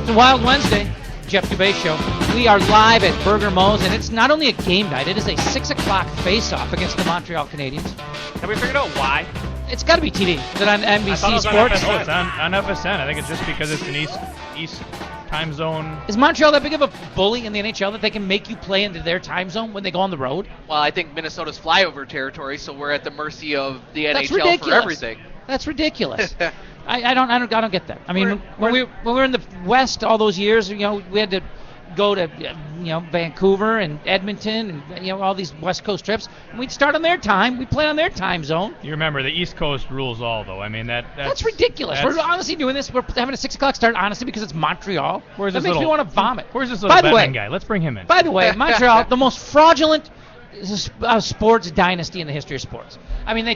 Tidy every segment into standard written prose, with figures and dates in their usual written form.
It's a Wild Wednesday, Jeff Dubay Show. We are live at Burger Mo's, and it's not only a game night, it is a 6 o'clock face-off against the Montreal Canadiens. Have we figured out why? It's got to be TV. Is it on NBC Sports? Oh, it's on FSN. I think it's just because it's an East time zone. Is Montreal that big of a bully in the NHL that they can make you play into their time zone when they go on the road? Well, I think Minnesota's flyover territory, so we're at the mercy of the That's NHL ridiculous. for everything. That's ridiculous. I don't get that. I mean, when we were in the West all those years, we had to go to Vancouver and Edmonton and all these West Coast trips. And we'd start on their time. We'd play on their time zone. You remember the East Coast rules all, though. I mean that's ridiculous. We're honestly doing this. We're having a 6 o'clock start, honestly, because it's Montreal. That makes me want to vomit. Where's this little Batman guy? Let's bring him in. By the way, Montreal, the most fraudulent sports dynasty in the history of sports. I mean, they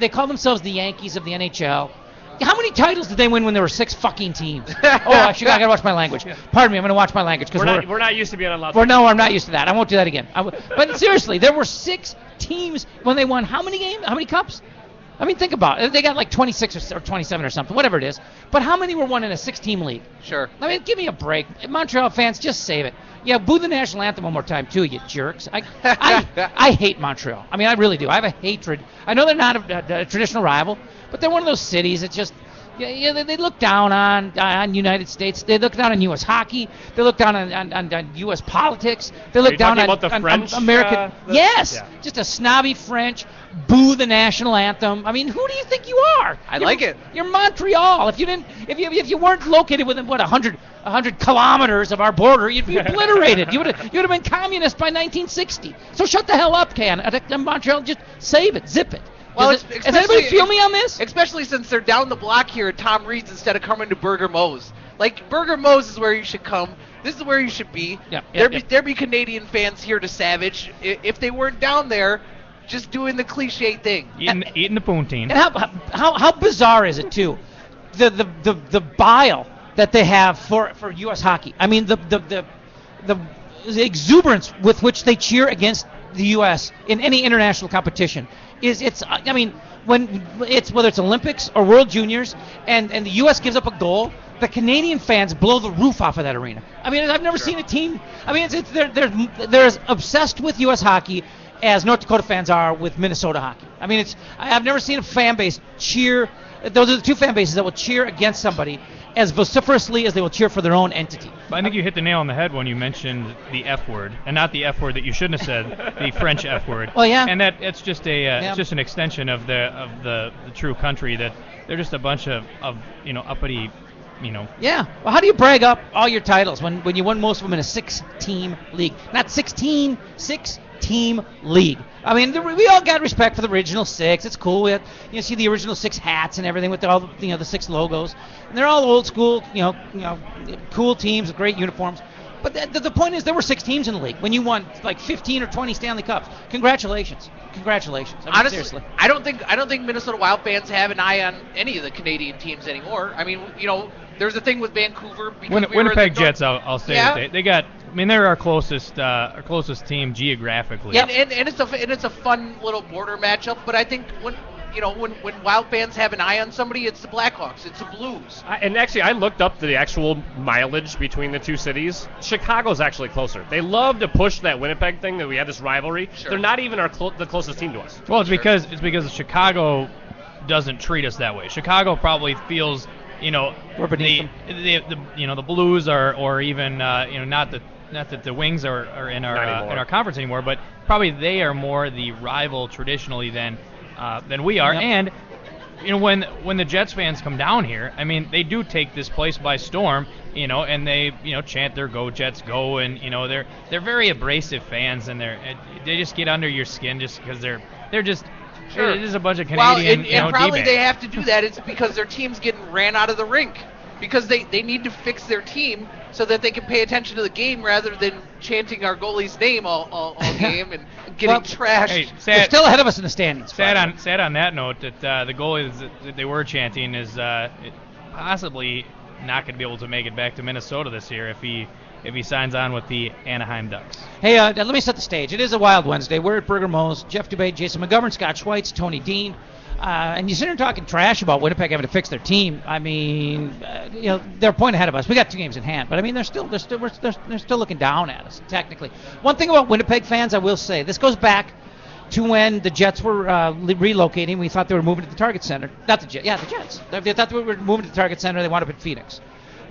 call themselves the Yankees of the NHL. How many titles did they win when there were 6 fucking teams? I gotta watch my language. Pardon me, I'm gonna watch my language because we're not used to being allowed. No, I'm not used to that. I won't do that again. But seriously, there were 6 teams when they won how many games? How many cups? I mean, think about it. They got like 26 or 27 or something, whatever it is. But how many were won in a 6-team league? Sure. I mean, give me a break. Montreal fans, just save it. Yeah, boo the national anthem one more time, too, you jerks. I hate Montreal. I mean, I really do. I have a hatred. I know they're not a traditional rival, but they're one of those cities that just... Yeah, they look down on United States. They look down on U.S. hockey. They look down on U.S. politics. They look down on American. Yes, yeah. Just a snobby French. Boo the national anthem. I mean, who do you think you are? I like it. You're Montreal. If you weren't located within 100 kilometers of our border, you'd be obliterated. You would have been communist by 1960. So shut the hell up, Montreal. Just save it, zip it. Well, does anybody feel me on this? Especially since they're down the block here at Tom Reed's instead of coming to Burger Mo's. Like, Burger Mo's is where you should come. This is where you should be. There be Canadian fans here to savage. If they weren't down there, just doing the cliche thing. Eating the poutine. And how bizarre is it, too? The bile that they have for U.S. hockey. I mean, the exuberance with which they cheer against the U.S. in any international competition whether it's Olympics or World Juniors and the U.S. gives up a goal, the Canadian fans blow the roof off of that arena. I mean, I've never seen a team. I mean, they're as obsessed with U.S. hockey as North Dakota fans are with Minnesota hockey. I mean, I've never seen a fan base cheer. Those are the two fan bases that will cheer against somebody as vociferously as they will cheer for their own entity. But I think you hit the nail on the head when you mentioned the F word, and not the F word that you shouldn't have said, the French F word. Well, yeah. And it's just it's just an extension of the true country, that they're just a bunch of uppity, Yeah. Well, how do you brag up all your titles when you won most of them in a 6-team league? Not 16, 6-team league. I mean, we all got respect for the original 6. It's cool. We had, see the original 6 hats and everything with all the 6 logos, and they're all old school, cool teams with great uniforms. But the point is, there were 6 teams in the league when you won like 15 or 20 Stanley Cups. Congratulations. I mean, honestly, seriously. I don't think Minnesota Wild fans have an eye on any of the Canadian teams anymore. I mean, there's a thing with Vancouver. Winnipeg Jets, I'll say that they got. I mean, they're our closest team geographically. Yeah, and it's a fun little border matchup. But I think when Wild fans have an eye on somebody, it's the Blackhawks, it's the Blues. And actually, I looked up the actual mileage between the two cities. Chicago's actually closer. They love to push that Winnipeg thing, that we have this rivalry. Sure. They're not even the closest team to us. Well, it's because Chicago doesn't treat us that way. Chicago probably feels, we're beneath them. The Blues or even not that the Wings are in our conference anymore, but probably they are more the rival traditionally than we are. Yep. And when the Jets fans come down here, I mean, they do take this place by storm, and they chant their "Go Jets, go!" and they're very abrasive fans, and they just get under your skin just because they're just. Sure. There's a bunch of Canadian, and probably they have to do that. It's because their team's getting ran out of the rink. Because they need to fix their team so that they can pay attention to the game rather than chanting our goalie's name all game and getting trashed. Hey, they're still ahead of us in the standings. Sad on that note that the goalie that they were chanting is possibly not going to be able to make it back to Minnesota this year if he signs on with the Anaheim Ducks. Hey, let me set the stage. It is a Wild Wednesday. We're at Burger Mo's. Jeff Dubay, Jason McGovern, Scott Schweitz, Tony Dean. And you sit here talking trash about Winnipeg having to fix their team. I mean, they're a point ahead of us. We got 2 games in hand, but I mean, they're still looking down at us technically. One thing about Winnipeg fans, I will say, this goes back to when the Jets were relocating. We thought they were moving to the Target Center. Not the Jets. Yeah, the Jets. They thought they were moving to the Target Center. They wound up in Phoenix.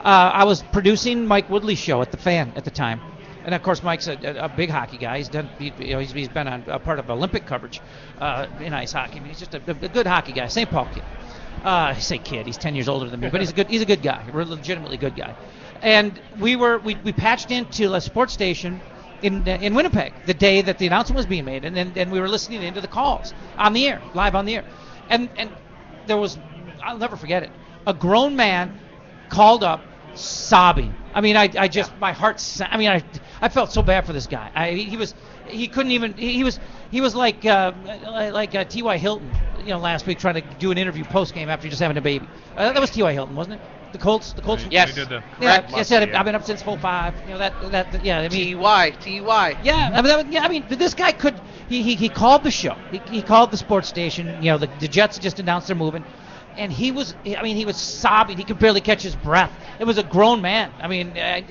I was producing Mike Woodley's show at the Fan at the time. And of course, Mike's a big hockey guy. He's been on a part of Olympic coverage in ice hockey. I mean, he's just a good hockey guy. St. Paul kid. I say kid. He's 10 years older than me, but he's a good guy. A legitimately good guy. And we patched into a sports station in Winnipeg the day that the announcement was being made, and we were listening into the calls on the air, live on the air. And there was, I'll never forget it, a grown man called up sobbing. I mean, my heart. I mean, I felt so bad for this guy. He was like T.Y. Hilton, last week trying to do an interview post game after just having a baby. That was T.Y. Hilton, wasn't it? The Colts. Yes. I said I've been up since 05. Yeah. I mean, T.Y. Yeah. I mean, this guy could. He called the show. He called the sports station. The Jets just announced they're moving. And he was sobbing. He could barely catch his breath. It was a grown man. I mean, that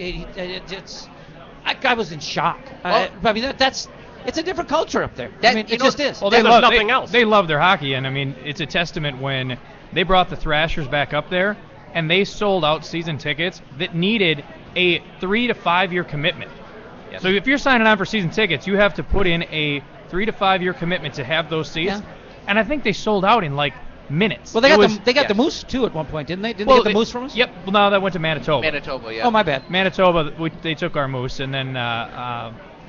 guy was in shock. I mean, it's a different culture up there. I mean, it just is. Well, there's nothing else. They love their hockey, and I mean, it's a testament when they brought the Thrashers back up there, and they sold out season tickets that needed a 3 to 5 year commitment. Yes. So if you're signing on for season tickets, you have to put in a 3 to 5 year commitment to have those seats. Yeah. And I think they sold out in like minutes. Well, they got the Moose too at one point, didn't they? Didn't they get the Moose from us? Yep. Well, no, that went to Manitoba. Manitoba, yeah. Oh, my bad. Manitoba, they took our Moose, and then.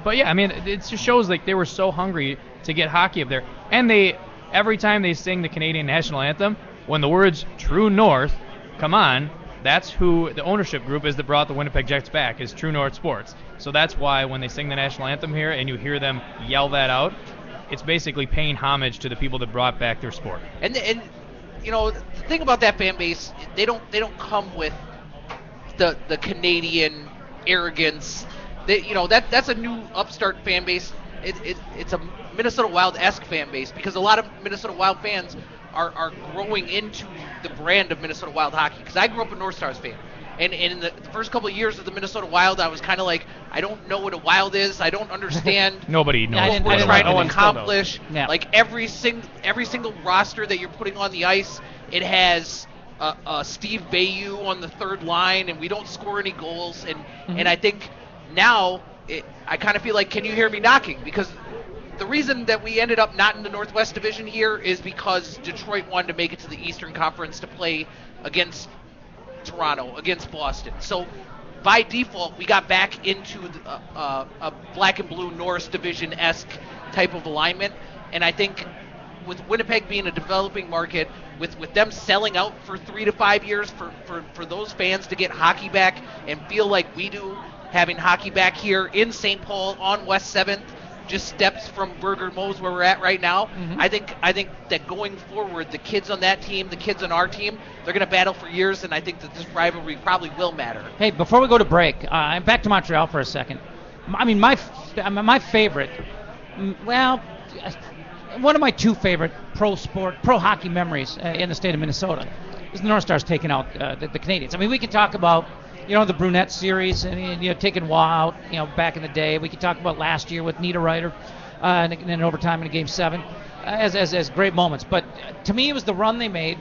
But yeah, I mean, it just shows like they were so hungry to get hockey up there, and every time they sing the Canadian national anthem, when the words "True North" come on, that's who the ownership group is that brought the Winnipeg Jets back, is True North Sports. So that's why when they sing the national anthem here and you hear them yell that out, it's basically paying homage to the people that brought back their sport. And the thing about that fan base, they don't come with the Canadian arrogance. That's a new upstart fan base. It's a Minnesota Wild-esque fan base because a lot of Minnesota Wild fans are growing into the brand of Minnesota Wild hockey. Because I grew up a North Stars fan. And in the first couple of years of the Minnesota Wild, I was kind of like, I don't know what a Wild is. I don't understand Nobody knows what we're trying to accomplish. Yeah. Like every single roster that you're putting on the ice, it has Steve Bayou on the third line, and we don't score any goals. And I think now I kind of feel like, can you hear me knocking? Because the reason that we ended up not in the Northwest Division here is because Detroit wanted to make it to the Eastern Conference to play against Toronto, against Boston. So by default, we got back into a black and blue Norris Division-esque type of alignment. And I think with Winnipeg being a developing market, with them selling out for 3 to 5 years for those fans to get hockey back and feel like we do, having hockey back here in St. Paul on West 7th, just steps from Burger Mo's where we're at right now. Mm-hmm. I think that going forward, the kids on that team, the kids on our team, they're going to battle for years, and I think that this rivalry probably will matter. Hey, before we go to break, I'm back to Montreal for a second. I mean, my favorite, well, one of my 2 favorite pro hockey memories in the state of Minnesota is the North Stars taking out the Canadians. I mean, we can talk about the Brunette series and taking Waugh out back in the day. We could talk about last year with Niederreiter in overtime in Game 7 as great moments. But to me, it was the run they made,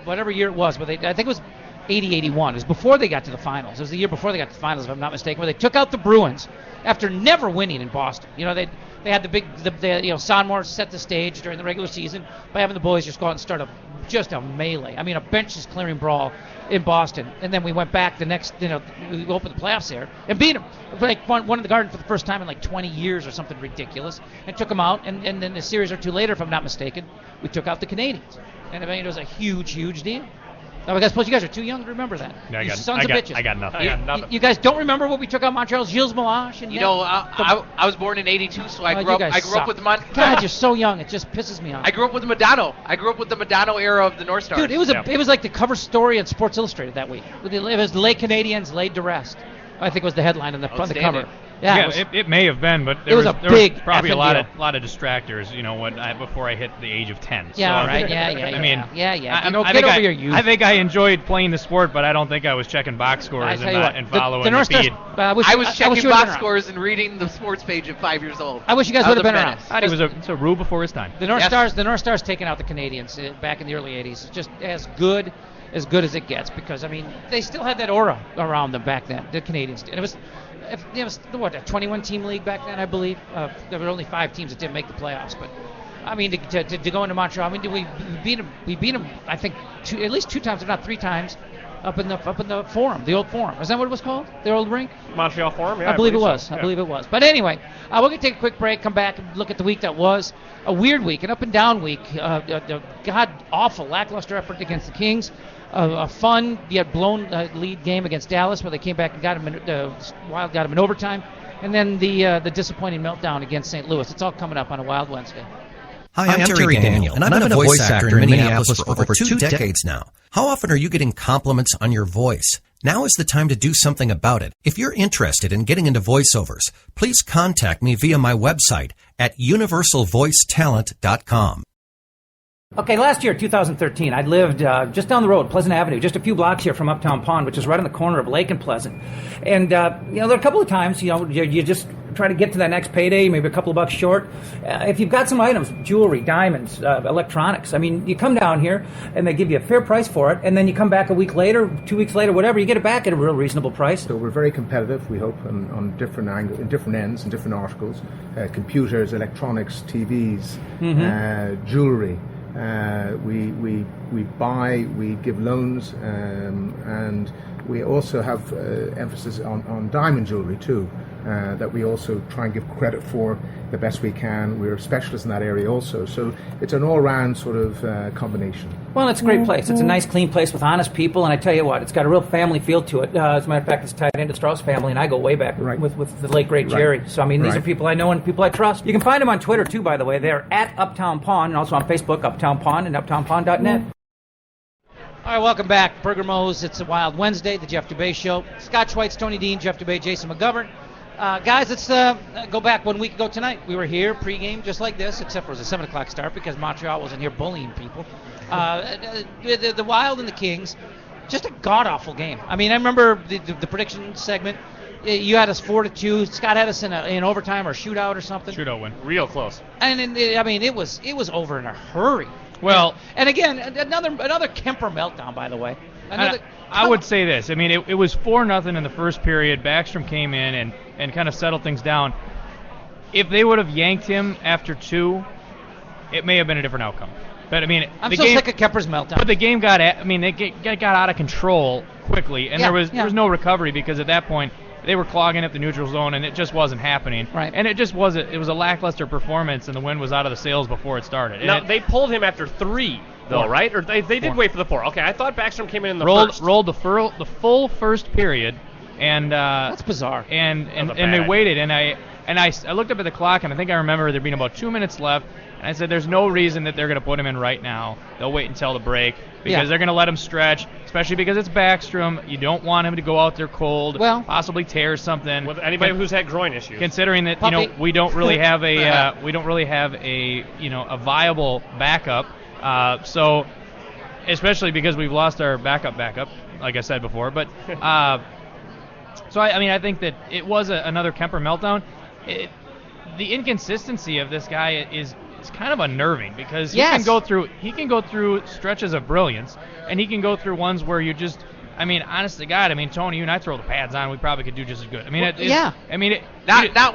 whatever year it was. But I think it was 80-81. It was before they got to the finals. It was the year before they got to the finals, if I'm not mistaken, where they took out the Bruins after never winning in Boston. They had the big, Sonmore set the stage during the regular season by having the boys just go out and start just a melee. I mean, a benches clearing brawl in Boston, and then we went back the next, we opened the playoffs there and beat them. Like won in the Garden for the first time in like 20 years or something ridiculous, and took them out. And then a series or 2 later, if I'm not mistaken, we took out the Canadians, and I mean, it was a huge deal. Now, I suppose you guys are too young to remember that. No, you sons of bitches. I got nothing. You guys don't remember what we took out Montreal's Gilles Melange? And I was born in '82, so I grew up with God, you're so young. It just pisses me off. I grew up with Modano. I grew up with the Modano era of the North Stars. Dude, it was like the cover story in Sports Illustrated that week. It was Les Canadiens laid to rest. I think was the headline on the cover. Yeah, it may have been, but there was probably a lot of distractors, before I hit the age of 10. Yeah, so, right. Yeah. I mean, get over your youth. I think I enjoyed playing the sport, but I don't think I was checking box scores and following the feed. I was checking box scores and reading the sports page at 5 years old. I wish you guys would have been around. It's a rule before his time. The North Stars taking out the Canadians back in the early 80s. It's just as good as it gets, because they still had that aura around them back then, the Canadians did. It was a 21-team league back then, I believe. There were only 5 teams that didn't make the playoffs, but to go into Montreal, we beat them I think at least 2 times, if not 3 times, up in the Forum, the old Forum. Is that what it was called? The old rink? Montreal Forum, yeah. I believe it was. I believe it was. But anyway, we're going to take a quick break, come back and look at the week that was. A weird week, an up and down week. A god-awful lackluster effort against the Kings. A fun yet blown lead game against Dallas, where they came back and got him. Wild got him in overtime. And then the disappointing meltdown against St. Louis. It's all coming up on a Wild Wednesday. Hi, I'm Terry Daniel, and I've been a voice actor in Minneapolis for over 2 decades now. How often are you getting compliments on your voice? Now is the time to do something about it. If you're interested in getting into voiceovers, please contact me via my website at universalvoicetalent.com. Okay, last year, 2013, I lived just down the road, Pleasant Avenue, just a few blocks here from Uptown Pond, which is right on the corner of Lake and Pleasant. And, there are a couple of times, you just try to get to that next payday, maybe a couple of bucks short. If you've got some items, jewelry, diamonds, electronics, you come down here and they give you a fair price for it, and then you come back a week later, 2 weeks later, whatever, you get it back at a real reasonable price. So we're very competitive, we hope, on different angles, in different ends, and different articles. Computers, electronics, TVs, jewelry. We buy, we give loans, and we also have emphasis on diamond jewelry too, that we also try and give credit for the best we can. We're specialists in that area also, so it's an all-round sort of combination. Well, it's a great place. It's a nice, clean place with honest people, and I tell you what, it's got a real family feel to it. As a matter of fact, it's tied into the Strauss family, and I go way back with the late, great Jerry. So, these are people I know and people I trust. You can find them on Twitter, too, by the way. They're at Uptown Pond, and also on Facebook, Uptown Pond, and uptownpond.net. All right, welcome back. Burger Mo's. It's a Wild Wednesday, the Jeff Dubay Show. Scott Schweitz, Tony Dean, Jeff Dubay, Jason McGovern. Guys, let's go back 1 week ago tonight. We were here pregame just like this, except for it was a 7 o'clock start because Montreal wasn't here bullying people. The Wild and the Kings, just a god-awful game. I remember the prediction segment. You had us 4-2. Scott had us in overtime or shootout or something. Shootout win. Real close. And it was over in a hurry. Well, and again, another Kemper meltdown, by the way. I would say this. It was 4-0 in the first period. Backstrom came in and kind of settled things down. If they would have yanked him after 2, it may have been a different outcome. But I'm so sick of Kemper's meltdown. But the game got out of control quickly, and there was no recovery because at that point they were clogging up the neutral zone, and it just wasn't happening. Right. And it just wasn't. It was a lackluster performance, and the wind was out of the sails before it started. Now, they pulled him after 3, though, right? Or they did wait for the 4. Okay, I thought Backstrom came in the first. Rolled the full first period, and that's bizarre. And they waited, and I looked up at the clock, and I think I remember there being about 2 minutes left, and I said, "There's no reason that they're going to put him in right now. They'll wait until the break because they're going to let him stretch, especially because it's Backstrom. You don't want him to go out there cold, possibly tear something. With anybody who's had groin issues, considering that we don't really have a a viable backup. So, especially because we've lost our backup, like I said before. But so I think that it was another Kemper meltdown. The inconsistency of this guy is kind of unnerving because he can go through stretches of brilliance, and he can go through ones where you just. Honest to God, Tony, you and I throw the pads on, we probably could do just as good. Not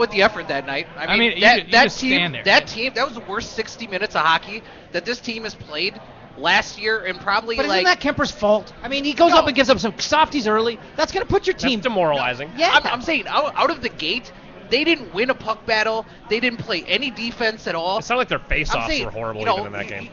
with the effort that night. That team, that was the worst 60 minutes of hockey that this team has played last year, and probably. But isn't that Kemper's fault? He goes up and gives up some softies early. That's going to put your team. That's demoralizing. I'm saying out of the gate. They didn't win a puck battle. They didn't play any defense at all. It sounded like their face-offs were horrible even in that game.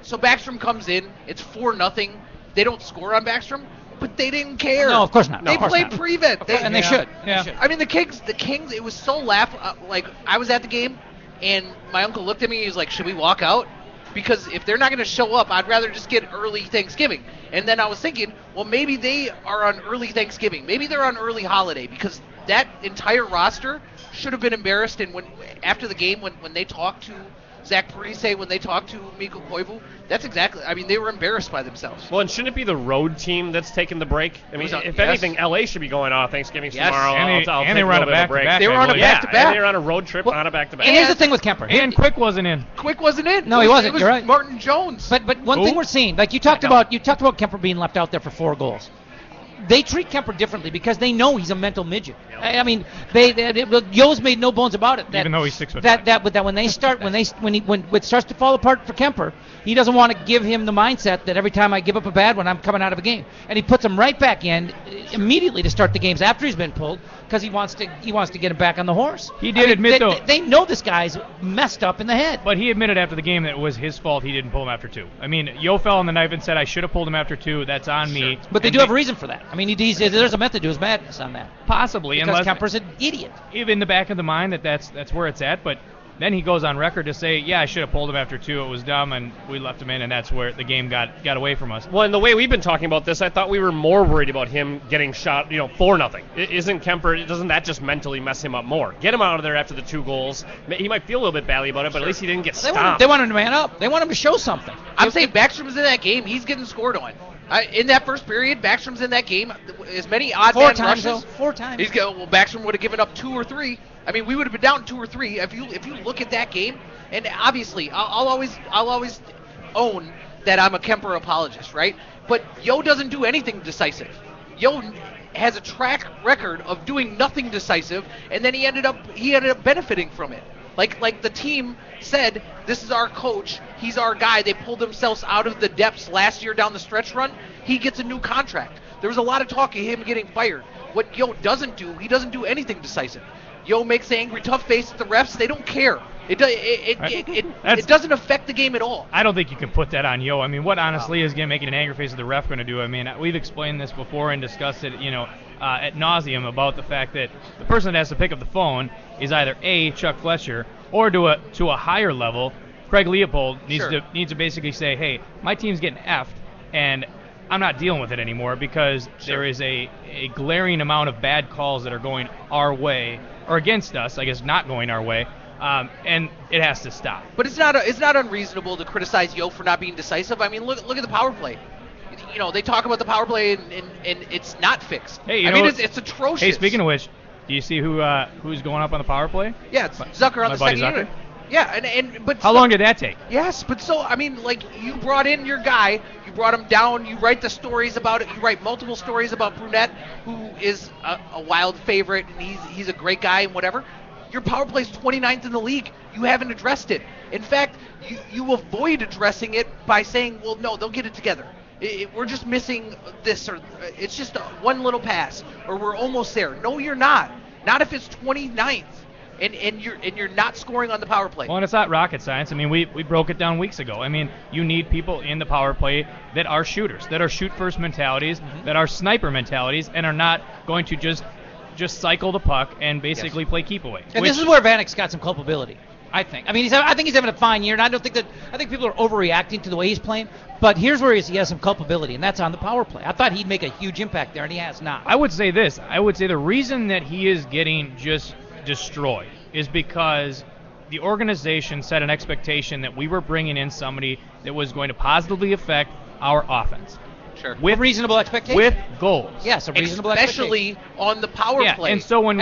So Backstrom comes in. It's 4-0. They don't score on Backstrom, but they didn't care. No, of course not. They played prevent. They should. Yeah. The Kings. It was so I was at the game, and my uncle looked at me. He was like, "Should we walk out? Because if they're not going to show up, I'd rather just get early Thanksgiving." And then I was thinking, well, maybe they are on early Thanksgiving. Maybe they're on early holiday because that entire roster should have been embarrassed. And after the game, when they talked to Zach Parise, when they talked to Mikko Koivu, that's exactly. I mean, they were embarrassed by themselves. Well, and shouldn't it be the road team that's taking the break? I mean, if anything, LA should be going, Thanksgiving's tomorrow. And they were on a back-to-back. They were on a back-to-back. And they were on a road trip on a back-to-back. And here's the thing with Kemper. And Quick wasn't in. Quick wasn't in. No, he wasn't. It was You're right. Martin Jones. But one thing we're seeing, like you talked about Kemper being left out there for 4 goals. They treat Kemper differently because they know he's a mental midget. I mean, Yo's made no bones about it. Even though he's 6'5". That when it starts to fall apart for Kemper, he doesn't want to give him the mindset that every time I give up a bad one, I'm coming out of a game, and he puts him right back in immediately to start the games after he's been pulled because he wants to get him back on the horse. He did admit though they know this guy's messed up in the head. But he admitted after the game that it was his fault he didn't pull him after 2. I mean, Yo fell on the knife and said I should have pulled him after 2. That's on me. But they do have a reason for that. I mean, there's a method to his madness on that. Possibly, because Kemper's an idiot. Even in the back of the mind that's where it's at. But then he goes on record to say, yeah, I should have pulled him after 2. It was dumb, and we left him in, and that's where the game got away from us. Well, and the way we've been talking about this, I thought we were more worried about him getting shot, 4-0. Isn't Kemper? Doesn't that just mentally mess him up more? Get him out of there after the 2 goals. He might feel a little bit badly about it, but at least he didn't get stopped. They want him to man up. They want him to show something. I'm saying Backstrom's in that game. He's getting scored on. In that first period, Backstrom's in that game. As many odd man rushes. 4 times. Backstrom would have given up 2 or 3. I mean, we would have been down 2 or 3. If you look at that game, and obviously, I'll always own that I'm a Kemper apologist, right? But Yo doesn't do anything decisive. Yo has a track record of doing nothing decisive, and then he ended up benefiting from it. Like the team said, this is our coach, he's our guy. They pulled themselves out of the depths last year down the stretch run. He gets a new contract. There was a lot of talk of him getting fired. What Yo doesn't do, he doesn't do anything decisive. Yo makes the angry tough face at the refs. They don't care. It doesn't affect the game at all. I don't think you can put that on Yo. I mean, what honestly is making an angry face at the ref going to do? I mean, we've explained this before and discussed it, ad nauseum about the fact that the person that has to pick up the phone is either A, Chuck Fletcher, or to a higher level, Craig Leopold needs to basically say, hey, my team's getting effed, and I'm not dealing with it anymore because there is a glaring amount of bad calls that are going our way, or against us, I guess not going our way, and it has to stop. But it's not unreasonable to criticize Yo for not being decisive. I mean, look at the power play. They talk about the power play and it's not fixed. Hey, it's atrocious. Hey, speaking of which, do you see who's going up on the power play? Yeah, it's Zucker on the second unit. Yeah, but how long did that take? Yes, but you brought in your guy, you brought him down, you write the stories about it, you write multiple stories about Brunette, who is a wild favorite, and he's a great guy and whatever. Your power play is 29th in the league. You haven't addressed it. In fact, you avoid addressing it by saying, well, no, they'll get it together. We're just missing this, or it's just one little pass, or we're almost there. No, you're not. Not if it's 29th. And you're not scoring on the power play. Well, and it's not rocket science. I mean, we broke it down weeks ago. I mean, you need people in the power play that are shooters, that are shoot-first mentalities, that are sniper mentalities, and are not going to just cycle the puck and basically play keep away. And this is where Vanek's got some culpability, I think. I mean, I think he's having a fine year, and I think people are overreacting to the way he's playing. But here's where he has some culpability, and that's on the power play. I thought he'd make a huge impact there, and he has not. I would say this. I would say the reason that he is getting just destroyed is because the organization set an expectation that we were bringing in somebody that was going to positively affect our offense. Sure. With reasonable expectation. With goals. Yes, a reasonable especially expectation. on the power play. And so when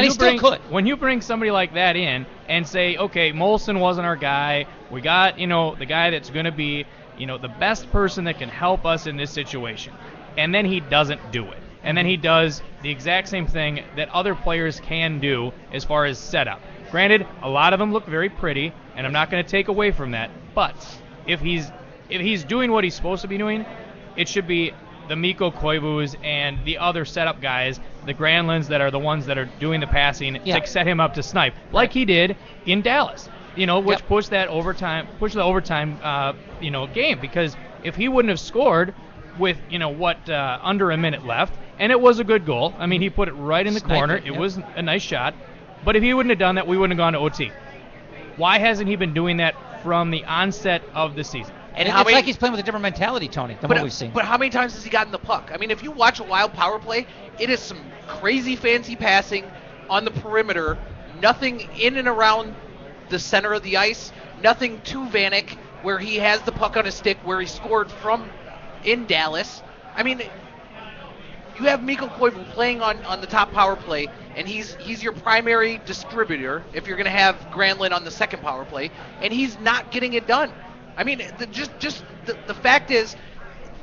you bring somebody like that in and say, okay, Molson wasn't our guy, we got, the guy that's going to be, the best person that can help us in this situation. And then he doesn't do it. And then he does the exact same thing that other players can do as far as setup. Granted, a lot of them look very pretty, and I'm not going to take away from that. But if he's doing what he's supposed to be doing, it should be the Mikko Koivus and the other setup guys, the Granlunds that are the ones that are doing the passing to set him up to snipe, like he did in Dallas. Which pushed the overtime game, because if he wouldn't have scored with under a minute left, and it was a good goal. I mean, he put it right in the corner. It was a nice shot. But if he wouldn't have done that, we wouldn't have gone to OT. Why hasn't he been doing that from the onset of the season? And it's like he's playing with a different mentality, Tony, than what we've seen. But how many times has he gotten the puck? I mean, if you watch a Wild power play, it is some crazy fancy passing. on the perimeter, nothing in and around the center of the ice, nothing to Vanek where he has the puck on his stick, where he scored from in Dallas. I mean, you have Mikko Koivu playing on the top power play, and he's your primary distributor if you're going to have Granlund on the second power play, and he's not getting it done. I mean, the fact is,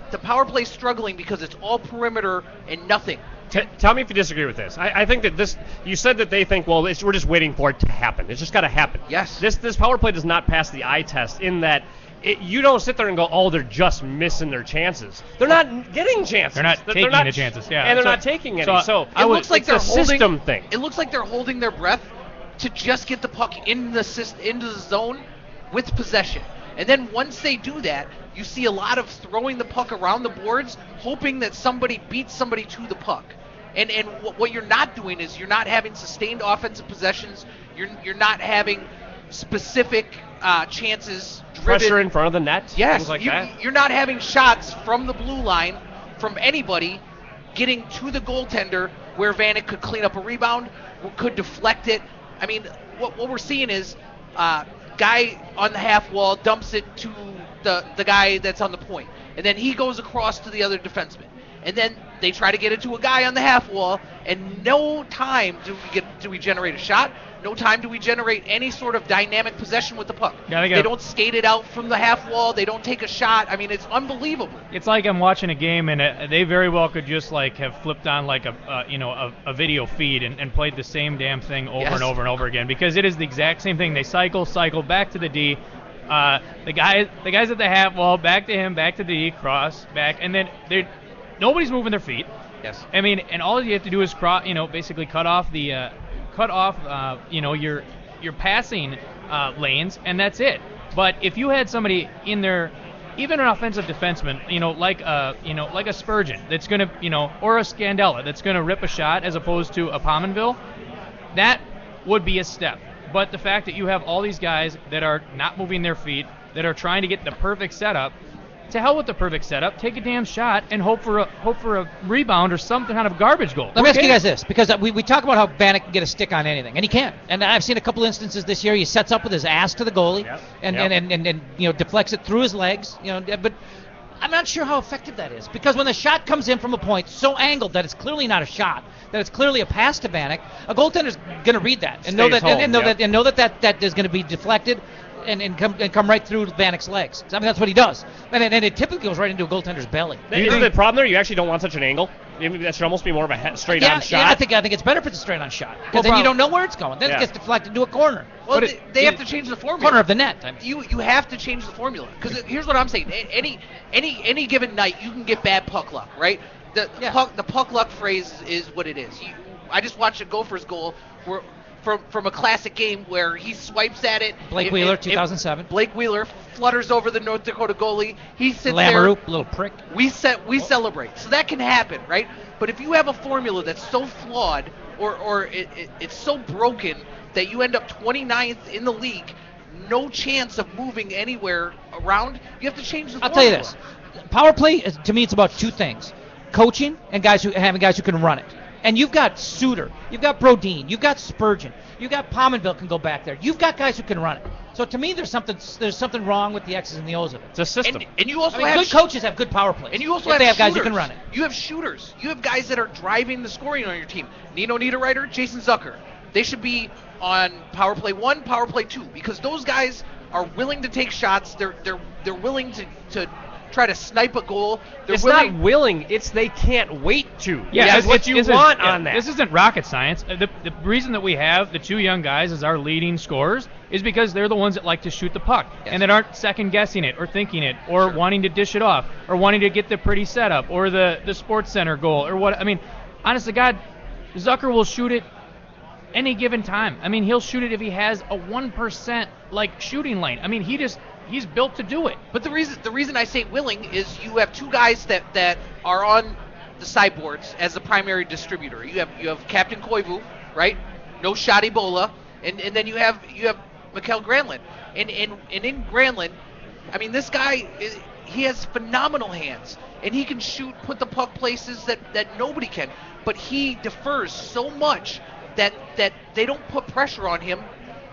the power play's struggling because it's all perimeter and nothing. Tell me if you disagree with this. I think that this, you said that they think, well, we're just waiting for it to happen. It's just got to happen. Yes. This power play does not pass the eye test in that you don't sit there and go, oh, they're just missing their chances. They're not getting chances. They're not taking the chances, yeah. And they're not taking any. So it looks like they're holding, system thing. It looks like they're holding their breath to just get the puck into the zone with possession. And then once they do that, you see a lot of throwing the puck around the boards, hoping that somebody beats somebody to the puck. And what you're not doing is you're not having sustained offensive possessions. You're not having specific chances driven. Pressure in front of the net. Yes, things like that. You're not having shots from the blue line from anybody getting to the goaltender where Vanek could clean up a rebound, could deflect it. I mean, what we're seeing is guy on the half wall dumps it to the guy that's on the point, and then he goes across to the other defenseman. And then they try to get it to a guy on the half wall, and no time do we generate a shot. No time do we generate any sort of dynamic possession with the puck. They don't skate it out from the half wall. They don't take a shot. I mean, it's unbelievable. It's like I'm watching a game, and they very well could just like have flipped on like a video feed and played the same damn thing over and over and over again, because it is the exact same thing. They cycle back to the D. The guys at the half wall, back to him, back to the D, cross, back, and then nobody's moving their feet. Yes. I mean, and all you have to do is basically cut off your passing lanes, and that's it. But if you had somebody in there, even an offensive defenseman, like a Spurgeon that's gonna, or a Scandella that's gonna rip a shot as opposed to a Pominville, that would be a step. But the fact that you have all these guys that are not moving their feet, that are trying to get the perfect setup. To hell with the perfect setup. Take a damn shot and hope for a rebound or some kind of garbage goal. Let me ask you guys this, because we talk about how Vanek can get a stick on anything, and he can. And I've seen a couple instances this year. He sets up with his ass to the goalie, and deflects it through his legs. But I'm not sure how effective that is, because when the shot comes in from a point so angled that it's clearly not a shot, that it's clearly a pass to Vanek, a goaltender's going to read that and know that is going to be deflected. And come right through Vanek's legs. I mean, that's what he does. And it typically goes right into a goaltender's belly. Isn't the problem there? You actually don't want such an angle. That should almost be more of a straight-on shot. Yeah, I think it's better if it's a straight-on shot, because then you don't know where it's going. Then it gets deflected to a corner. Well, they have to change the formula. Corner of the net. You have to change the formula, because here's what I'm saying. Any given night, you can get bad puck luck, right? The puck luck phrase is what it is. I just watched a Gophers goal where. From a classic game where he swipes at it. Blake Wheeler, 2007. Blake Wheeler flutters over the North Dakota goalie. He sits Lamoureux, there. Little prick. We celebrate. So that can happen, right? But if you have a formula that's so flawed or it's so broken that you end up 29th in the league, no chance of moving anywhere around, you have to change the formula. I'll tell you this. Power play, to me, it's about two things. Coaching and having guys who can run it. And you've got Suter, you've got Brodin, you've got Spurgeon, you've got Pominville can go back there. You've got guys who can run it. So to me, there's something wrong with the X's and the O's of it. It's a system. And you also have good coaches have good power plays. And you also have guys who can run it. You have shooters. You have guys that are driving the scoring on your team. Nino Niederreiter, Jason Zucker. They should be on power play 1, power play 2, because those guys are willing to take shots. They're willing to try to snipe a goal. Not willing. It's they can't wait to. Yeah, that's what you want on that. This isn't rocket science. The reason that we have the two young guys as our leading scorers is because they're the ones that like to shoot the puck and that aren't second guessing it or thinking it or wanting to dish it off or wanting to get the pretty setup or the sports center goal or what. I mean, honest to God, Zucker will shoot it any given time. I mean, he'll shoot it if he has a 1% shooting lane. I mean, he's built to do it. But the reason I say willing is you have two guys that are on the sideboards as the primary distributor. You have Captain Koivu, right? No shot Ebola, and then you have Mikael Granlund. And in Granlund, I mean, this guy he has phenomenal hands, and he can put the puck places that nobody can. But he defers so much that they don't put pressure on him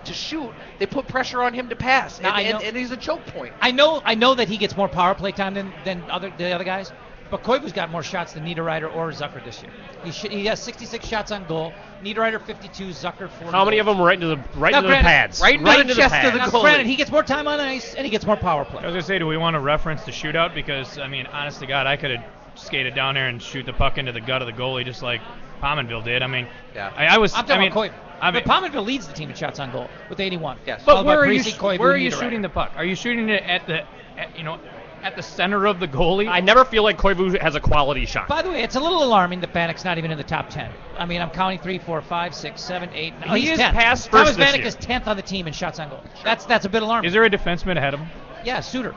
to shoot. They put pressure on him to pass, and he's a choke point. I know that he gets more power play time than the other guys, but Koivu's got more shots than Niederreiter or Zucker this year. He has 66 shots on goal. Niederreiter 52, Zucker 40. How many of them right into the pads? Right into the chest of the goalie. Granted, he gets more time on ice and he gets more power play. I was gonna say, do we want to reference the shootout? Because I mean, honest to God, I could have skated down there and shoot the puck into the gut of the goalie just like Pominville did. I mean, yeah. I'm talking about Koivu. But Pominville leads the team in shots on goal with 81. Yes. But where are you shooting the puck? Are you shooting it at the center of the goalie? I never feel like Koivu has a quality shot. By the way, it's a little alarming that Bannock's not even in the top 10. I mean, I'm counting 3, 4, 5, 6, 7, 8. No, he's 10th. Past Thomas first this Bannock year. is 10th on the team in shots on goal. That's a bit alarming. Is there a defenseman ahead of him? Yeah, Suter.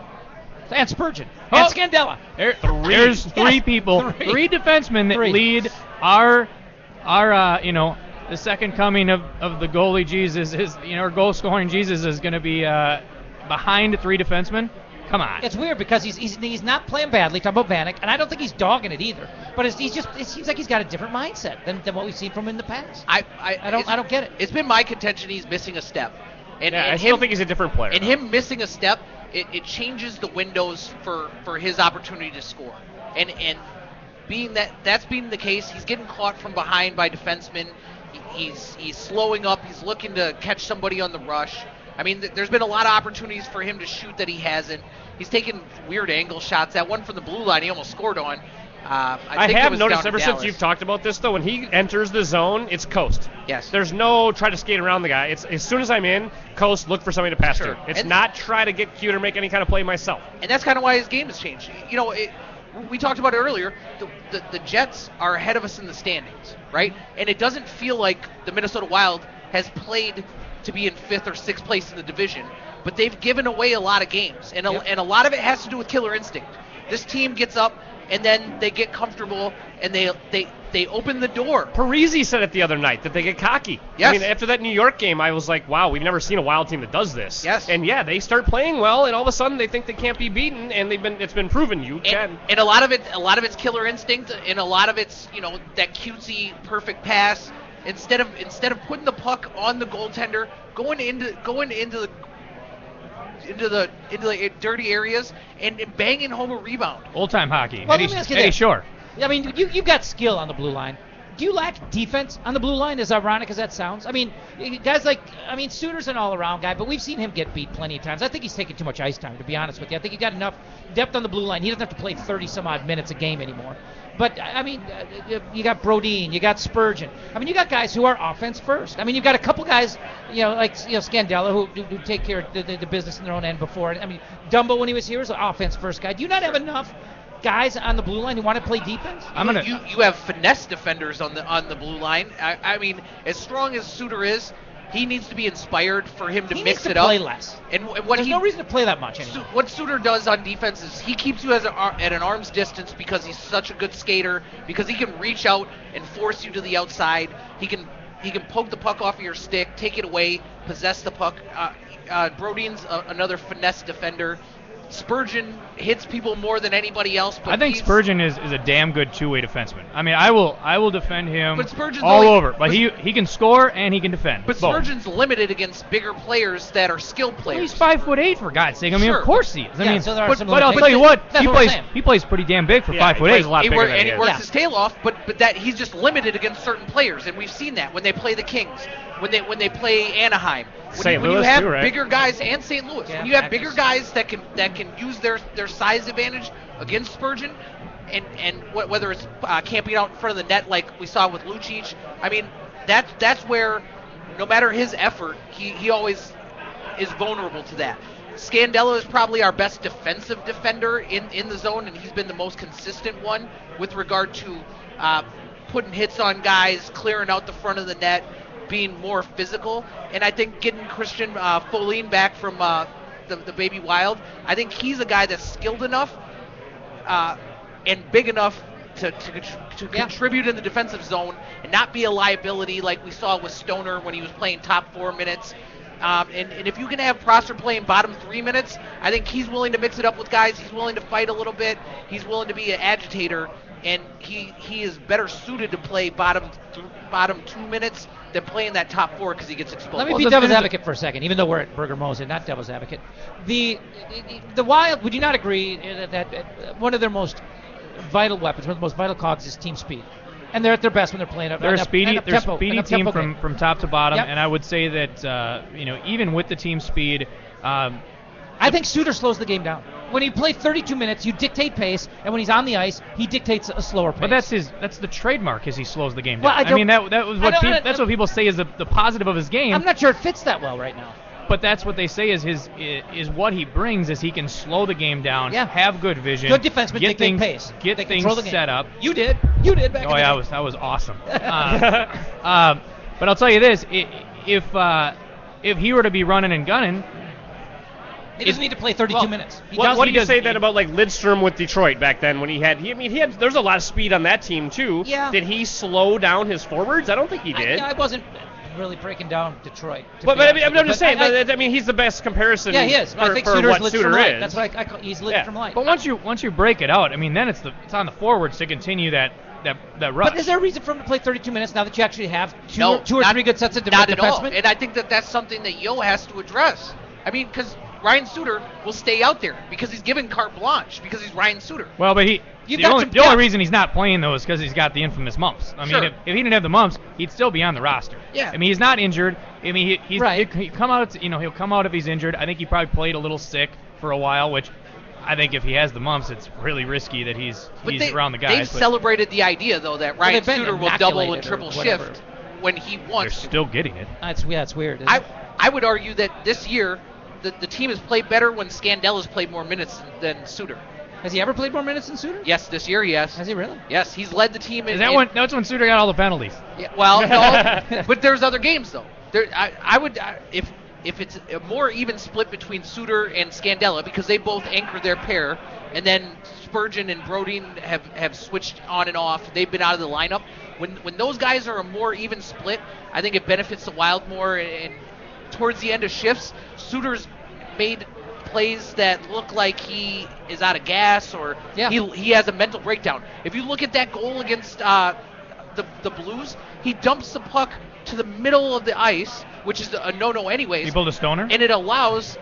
And Spurgeon. And Scandella. There's three people, three defensemen that lead our the second coming of the goalie Jesus is, our goal scoring Jesus is going to be behind three defensemen. Come on. It's weird because he's not playing badly, talking about Bannock, and I don't think he's dogging it either. But it seems like he's got a different mindset than what we've seen from him in the past. I don't get it. It's been my contention he's missing a step. I still think he's a different player. And him missing a step, it changes the windows for his opportunity to score. And being that's being the case, he's getting caught from behind by defensemen. He's slowing up. He's looking to catch somebody on the rush. I mean, there's been a lot of opportunities for him to shoot that he hasn't. He's taken weird angle shots. That one from the blue line, he almost scored on. I have noticed ever since you've talked about this, though, when he enters the zone, it's coast. Yes. There's no try to skate around the guy. It's as soon as I'm in, coast, look for somebody to pass to. It's not try to get cute or make any kind of play myself. And that's kind of why his game has changed. We talked about it earlier. The Jets are ahead of us in the standings, right? And it doesn't feel like the Minnesota Wild has played to be in 5th or 6th place in the division, but they've given away a lot of games, and a lot of it has to do with killer instinct. This team gets up, and then they get comfortable, and they open the door. Parisi said it the other night that they get cocky. Yes. I mean, after that New York game, I was like, wow, we've never seen a Wild team that does this. Yes. And yeah, they start playing well, and all of a sudden they think they can't be beaten, and it's been proven you can. And a lot of it's killer instinct, and a lot of it's that cutesy perfect pass. Instead of putting the puck on the goaltender, going into the dirty areas and banging home a rebound. Old time hockey. Well, let me ask you Eddie this. Shore. I mean, you've got skill on the blue line. Do you lack defense on the blue line, as ironic as that sounds? I mean, guys Suter's an all-around guy, but we've seen him get beat plenty of times. I think he's taking too much ice time, to be honest with you. I think he's got enough depth on the blue line. He doesn't have to play 30-some-odd minutes a game anymore. But, I mean, you got Brodin, you got Spurgeon. I mean, you got guys who are offense first. I mean, you've got a couple guys, like Scandella, who take care of the business in their own end before. I mean, Dumbo, when he was here, was an offense first guy. Do you not have enough guys on the blue line who want to play defense? You have finesse defenders on the blue line. I mean, as strong as Suter is, he needs to be inspired for him to mix it up. He needs to play less. And there's no reason to play that much anymore. What Suter does on defense is he keeps you at an arm's distance because he's such a good skater, because he can reach out and force you to the outside. He can poke the puck off of your stick, take it away, possess the puck. Brodin's another finesse defender. Spurgeon hits people more than anybody else. But I think Spurgeon is a damn good two-way defenseman. I mean, I will defend him all over. But he can score and he can defend. But both. Spurgeon's limited against bigger players that are skilled players. Well, he's 5'8" for God's sake. I mean, of course he is. I mean, so there are but I'll tell you what, he plays pretty damn big for 5'8". He works his tail off, but that he's just limited against certain players, and we've seen that when they play the Kings, when they play Anaheim. When you have bigger guys, and St. Louis, when you have bigger guys that can use their size advantage against Spurgeon, and whether it's camping out in front of the net like we saw with Lucic, I mean that's where no matter his effort, he always is vulnerable to that. Scandella is probably our best defensive defender in the zone, and he's been the most consistent one with regard to putting hits on guys, clearing out the front of the net, being more physical. And I think getting Christian Folin back from the Baby Wild, I think he's a guy that's skilled enough and big enough to contribute in the defensive zone and not be a liability like we saw with Stoner when he was playing top 4 minutes. And if you can have Prosser playing bottom 3 minutes, I think he's willing to mix it up with guys. He's willing to fight a little bit. He's willing to be an agitator. and he is better suited to play bottom 2 minutes than playing that top 4 because he gets exposed. Let me be devil's advocate for a second, even though we're at Burger Mose and not devil's advocate. The Wild, would you not agree that one of their most vital weapons, one of the most vital cogs is team speed? And they're at their best when they're playing They're a speedy team game. from top to bottom, Yep. and I would say that even with the team speed, I think Suter slows the game down. When you play 32 minutes, you dictate pace, and when he's on the ice, he dictates a slower pace. But that's the trademark, is he slows the game down. Well, I mean, that was that's what people say is the positive of his game. I'm not sure it fits that well right now. But that's what they say is what he brings is he can slow the game down, have good vision, good defenseman, get things set up. You did back in the day. That was awesome. But I'll tell you this: if he were to be running and gunning, he doesn't need to play 32 minutes. What do you say then about like Lidstrom with Detroit back then when he had there's a lot of speed on that team too. Yeah. Did he slow down his forwards? I don't think he did. I wasn't really breaking down Detroit. But I'm just saying. I mean, he's the best comparison. Yeah, he is. For, I think for Suter's what Suter right. is. That's what I call, he's lit from light. But once you break it out, I mean, then it's on the forwards to continue that rush. But is there a reason for him to play 32 minutes now that you actually have two or three good sets of defensemen? Not at all. And I think that's something that Yo has to address. I mean, because Ryan Suter will stay out there because he's given carte blanche because he's Ryan Suter. Well, but the only reason he's not playing though is because he's got the infamous mumps. I mean, if he didn't have the mumps, he'd still be on the roster. Yeah. I mean, he's not injured. I mean, right. he'll come out. He'll come out if he's injured. I think he probably played a little sick for a while, which I think if he has the mumps, it's really risky that he's around the guys. They've celebrated the idea though that Ryan Suter will double and triple shift when he wants. They're still getting it. That's weird. I would argue that this year the team has played better when Scandella's played more minutes than Suter. Has he ever played more minutes than Suter? Yes, this year he has. Has he really? Yes, he's led the team. That's when Suter got all the penalties. Yeah, well, no, but there's other games though. If it's a more even split between Suter and Scandella because they both anchor their pair, and then Spurgeon and Brodin have switched on and off. They've been out of the lineup. When those guys are a more even split, I think it benefits the Wild more. And towards the end of shifts, Suter's made plays that look like he is out of gas or he has a mental breakdown. If you look at that goal against the Blues, he dumps the puck to the middle of the ice, which is a no-no anyways. He pulled a stoner? And it allows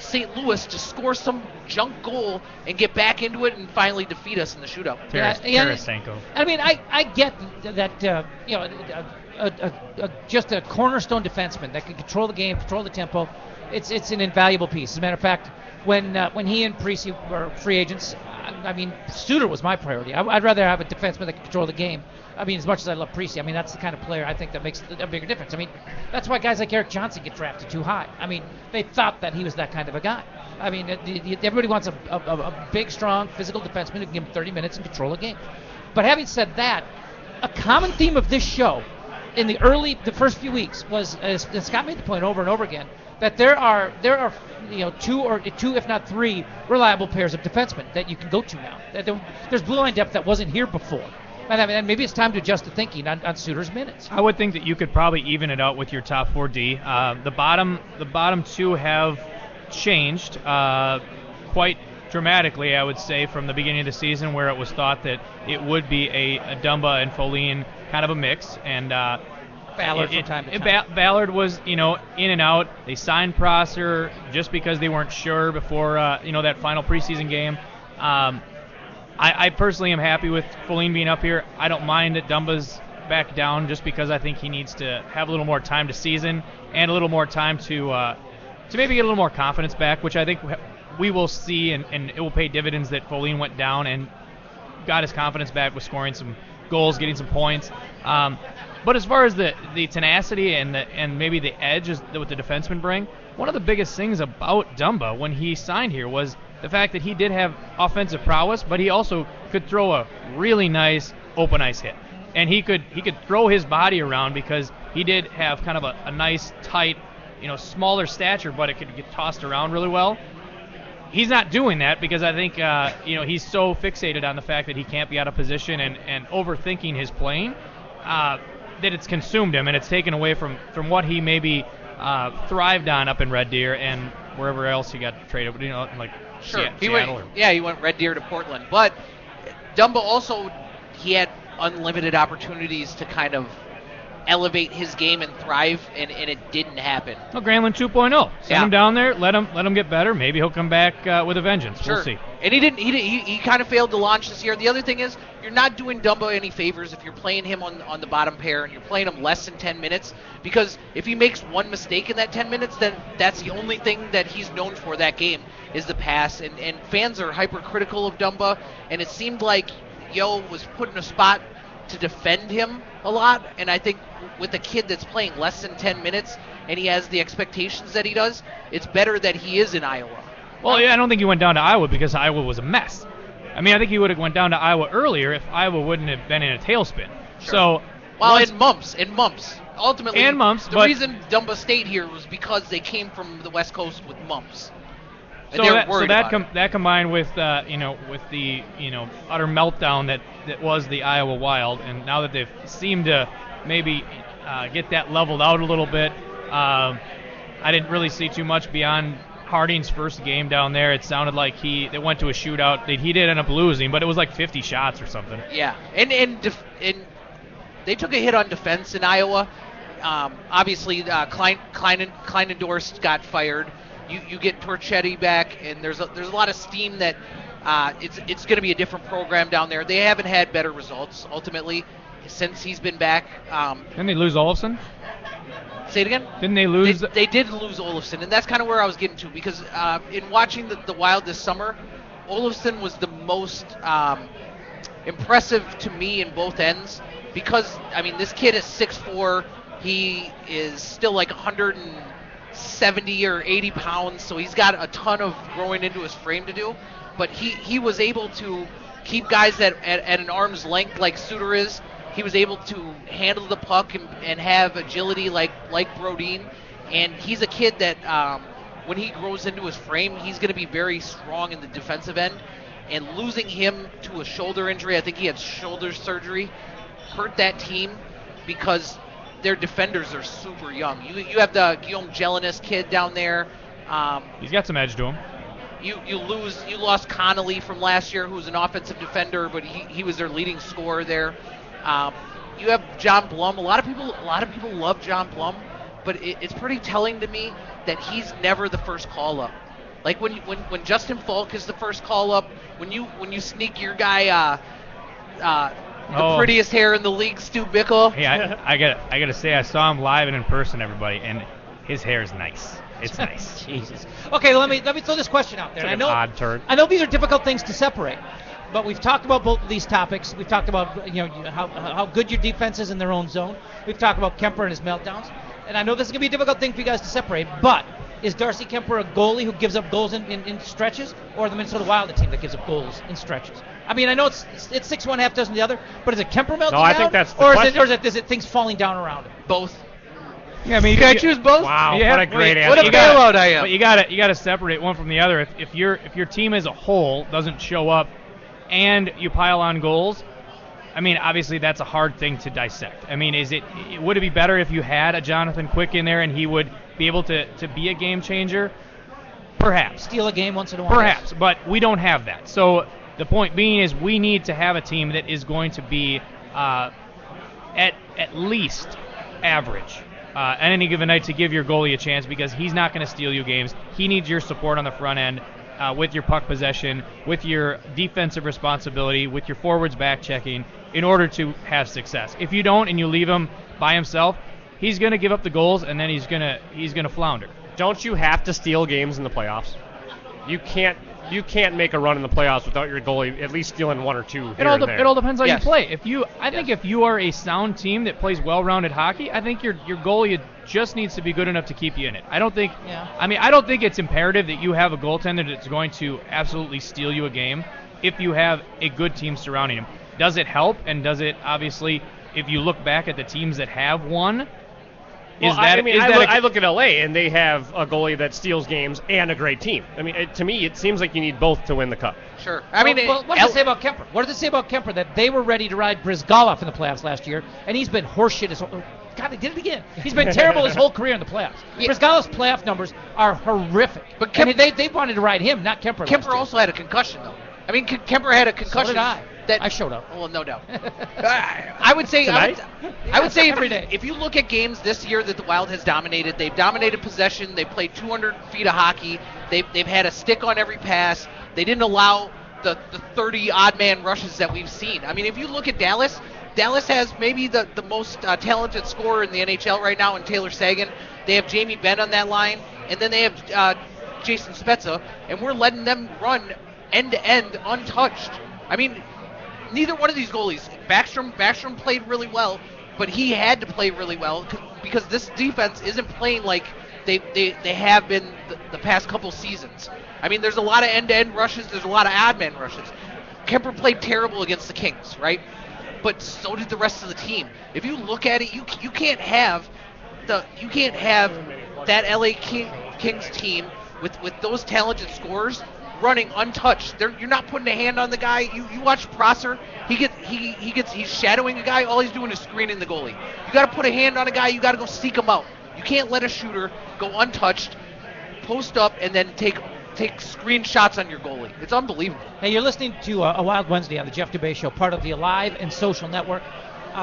St. Louis to score some junk goal and get back into it and finally defeat us in the shootout. Tarasenko. I mean, I get that just a cornerstone defenseman that can control the game, control the tempo. It's an invaluable piece. As a matter of fact, when he and Parisi were free agents, I mean, Suter was my priority. I'd rather have a defenseman that can control the game. I mean, as much as I love Parisi, I mean, that's the kind of player I think that makes a bigger difference. I mean, that's why guys like Eric Johnson get drafted too high. I mean, they thought that he was that kind of a guy. I mean, everybody wants a big, strong, physical defenseman who can give him 30 minutes and control a game. But having said that, a common theme of this show in the first few weeks was, as Scott made the point over and over again, that there are two if not three reliable pairs of defensemen that you can go to now. There's blue line depth that wasn't here before. And maybe it's time to adjust the thinking on Suter's minutes. I would think that you could probably even it out with your top 4D. The bottom two have changed quite dramatically, I would say, from the beginning of the season, where it was thought that it would be a Dumba and Folin kind of a mix, and Ballard from time to time. Ballard was, in and out. They signed Prosser just because they weren't sure before, that final preseason game. I personally am happy with Folin being up here. I don't mind that Dumba's back down just because I think he needs to have a little more time to season and a little more time to maybe get a little more confidence back, which I think we will see, and it will pay dividends that Folin went down and got his confidence back with scoring some goals, getting some points. But as far as the tenacity and maybe the edge that the defensemen bring, one of the biggest things about Dumba when he signed here was the fact that he did have offensive prowess, but he also could throw a really nice open ice hit. And he could throw his body around because he did have kind of a nice, tight, smaller stature, but it could get tossed around really well. He's not doing that because I think he's so fixated on the fact that he can't be out of position and overthinking his playing that it's consumed him and it's taken away from what he maybe thrived on up in Red Deer and wherever else he got traded. Like sure. Seattle. He went Red Deer to Portland, but Dumba also, he had unlimited opportunities to kind of elevate his game and thrive, and it didn't happen. Well, Granlund 2.0. Send him down there, let him get better. Maybe he'll come back with a vengeance. Sure. We'll see. And he kind of failed to launch this year. The other thing is, you're not doing Dumba any favors if you're playing him on the bottom pair and you're playing him less than 10 minutes, because if he makes one mistake in that 10 minutes, then that's the only thing that he's known for that game is the pass. And fans are hypercritical of Dumba, and it seemed like Yo was put in a spot to defend him a lot, and I think with a kid that's playing less than 10 minutes and he has the expectations that he does, it's better that he is in Iowa. Well, yeah, I don't think he went down to Iowa because Iowa was a mess. I mean, I think he would have went down to Iowa earlier if Iowa wouldn't have been in a tailspin. Sure. So, in mumps. Ultimately, the reason Dumba stayed here was because they came from the West Coast with mumps. So that combined with with the utter meltdown that was the Iowa Wild, and now that they've seemed to maybe get that leveled out a little bit, I didn't really see too much beyond Harding's first game down there. It sounded like they went to a shootout. He did end up losing, but it was like 50 shots or something. Yeah, and they took a hit on defense in Iowa. Obviously, Kleinendorst got fired. You get Torchetti back, and there's a lot of steam that it's going to be a different program down there. They haven't had better results ultimately since he's been back. Didn't they lose Olofsson? Say it again? Didn't they lose? They did lose Olofsson, and that's kind of where I was getting to, because in watching the Wild this summer, Olofsson was the most impressive to me in both ends, because, I mean, this kid is 6'4". He is still like 170 or 80 pounds, so he's got a ton of growing into his frame to do, but he was able to keep guys at an arm's length like Suter is. He was able to handle the puck and have agility like Brodin, and he's a kid that when he grows into his frame, he's going to be very strong in the defensive end. And losing him to a shoulder injury, I think he had shoulder surgery, hurt that team because their defenders are super young. You have the Guillaume Jelinas kid down there. He's got some edge to him. You lost Connolly from last year, who was an offensive defender, but he was their leading scorer there. You have John Blum. A lot of people love John Blum, but it's pretty telling to me that he's never the first call up. Like when Justin Falk is the first call up, when you sneak your guy the prettiest hair in the league, Stu Bickle. Hey, I gotta say, I saw him live and in person, everybody, and his hair is nice. It's nice. Jesus. Okay, let me throw this question out there. It's like an odd turn. I know these are difficult things to separate, but we've talked about both of these topics. We've talked about how good your defense is in their own zone. We've talked about Kemper and his meltdowns, and I know this is gonna be a difficult thing for you guys to separate. But is Darcy Kemper a goalie who gives up goals in stretches, or the Minnesota Wild a team that gives up goals in stretches? I mean, I know it's 6-1, half dozen the other, but is it Kemper melting down? No, I think that's the question. Or is it things falling down around him? Both. Yeah, I mean, you gotta choose both. Wow, yeah, what a great answer. What a bailout I am. But you gotta separate one from the other. If your team as a whole doesn't show up and you pile on goals, I mean, obviously that's a hard thing to dissect. I mean, would it be better if you had a Jonathan Quick in there and he would be able to be a game changer? Perhaps. Steal a game once in a while. Perhaps, but we don't have that. So the point being is we need to have a team that is going to be at least average at any given night to give your goalie a chance, because he's not going to steal you games. He needs your support on the front end with your puck possession, with your defensive responsibility, with your forwards back checking in order to have success. If you don't and you leave him by himself, he's going to give up the goals and then he's going to flounder. Don't you have to steal games in the playoffs? You can't make a run in the playoffs without your goalie at least stealing one or two here and there. It all depends how Yes. you play. I think if you are a sound team that plays well-rounded hockey, I think your goalie just needs to be good enough to keep you in it. I don't think it's imperative that you have a goaltender that's going to absolutely steal you a game if you have a good team surrounding him. Does it help? And does it, obviously, if you look back at the teams that have won, I look at LA and they have a goalie that steals games and a great team. I mean, to me, it seems like you need both to win the cup. Sure. What does it say about Kemper? What does it say about Kemper that they were ready to ride Brizgalov in the playoffs last year, and he's been horseshit his whole... God, they did it again. He's been terrible his whole career in the playoffs. Yeah. Brizgalov's playoff numbers are horrific. But they wanted to ride him, not Kemper. Kemper also had a concussion, though. I mean, Kemper had a concussion. So did I. I showed up. Well, no doubt. I would say every day. If you look at games this year that the Wild has dominated, they've dominated possession. They've played 200 feet of hockey. They've had a stick on every pass. They didn't allow the 30 odd man rushes that we've seen. I mean, if you look at Dallas has maybe the most talented scorer in the NHL right now in Taylor Sagan. They have Jamie Benn on that line, and then they have Jason Spezza, and we're letting them run end to end untouched. I mean, neither one of these goalies. Backstrom played really well, but he had to play really well because this defense isn't playing like they have been the past couple seasons. I mean, there's a lot of end-to-end rushes. There's a lot of odd-man rushes. Kemper played terrible against the Kings, right? But so did the rest of the team. If you look at it, you can't have that LA Kings team with those talented scorers running untouched. You're not putting a hand on the guy. You watch Prosser. He's shadowing a guy. All he's doing is screening the goalie. You got to put a hand on a guy. You got to go seek him out. You can't let a shooter go untouched, post up, and then take screenshots on your goalie. It's unbelievable. Hey, you're listening to a Wild Wednesday on the Jeff Dubay Show, part of the Alive and Social Network.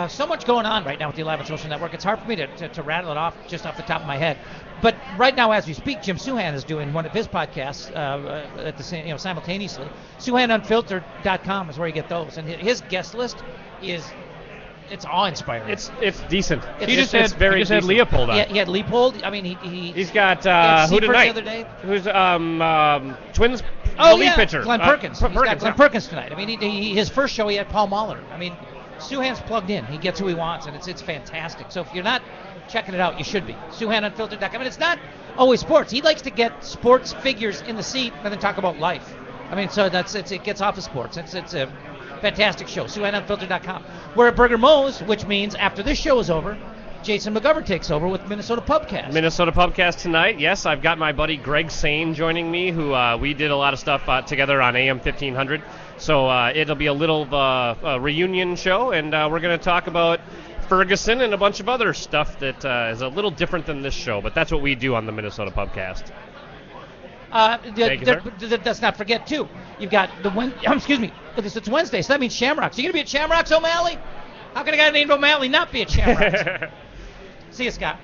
So much going on right now with the Alive and Social Network. It's hard for me to rattle it off just off the top of my head. But right now, as we speak, Jim Souhan is doing one of his podcasts at the same, simultaneously. SouhanUnfiltered.com is where you get those, and his guest list it's awe-inspiring. It's decent. He just had Leopold on. Yeah, he had Leopold. I mean, he's got who tonight? The other day. Who's Twins relief pitcher? Glenn Perkins. He's got Glenn Perkins tonight. I mean, his first show he had Paul Mahler. I mean, Souhan's plugged in. He gets who he wants, and it's fantastic. So if you're not checking it out, you should be. SouhanUnfiltered.com. And it's not always sports. He likes to get sports figures in the seat and then talk about life. I mean, so it gets off of sports. It's a fantastic show. SouhanUnfiltered.com. We're at Burger Mo's, which means after this show is over, Jason McGovern takes over with Minnesota Pubcast. Minnesota Pubcast tonight. Yes, I've got my buddy Greg Sane joining me, who we did a lot of stuff together on AM 1500. So it'll be a little a reunion show, and we're going to talk about Ferguson and a bunch of other stuff that is a little different than this show, but that's what we do on the Minnesota Pubcast. Let's not forget, too, you've got it's Wednesday, so that means Shamrocks. Are you going to be at Shamrocks, O'Malley? How can a guy named O'Malley not be at Shamrocks? See you, Scott.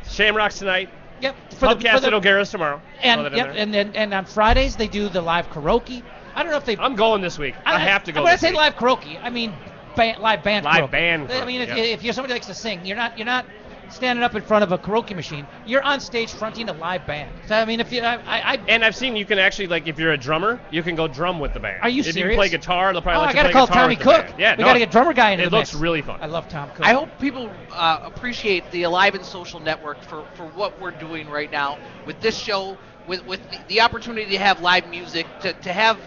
Shamrocks tonight. Yep. Pubcast at O'Gara's tomorrow. And on Fridays they do the live karaoke. I don't know if I'm going this week. I have to go. When I say live karaoke, I mean live band. Live karaoke. band. I mean, if you're somebody who likes to sing, you're not standing up in front of a karaoke machine. You're on stage fronting a live band. So I mean, if you, and I've seen you can actually, like, if you're a drummer, you can go drum with the band. Are you if serious? you play guitar, they'll probably let you I play gotta guitar call Tommy with Cook. the band. Yeah, we gotta get drummer guy into the mix. It looks really fun. I love Tom Cook. I hope people appreciate the Alive and Social Network for what we're doing right now with this show, with the opportunity to have live music, to have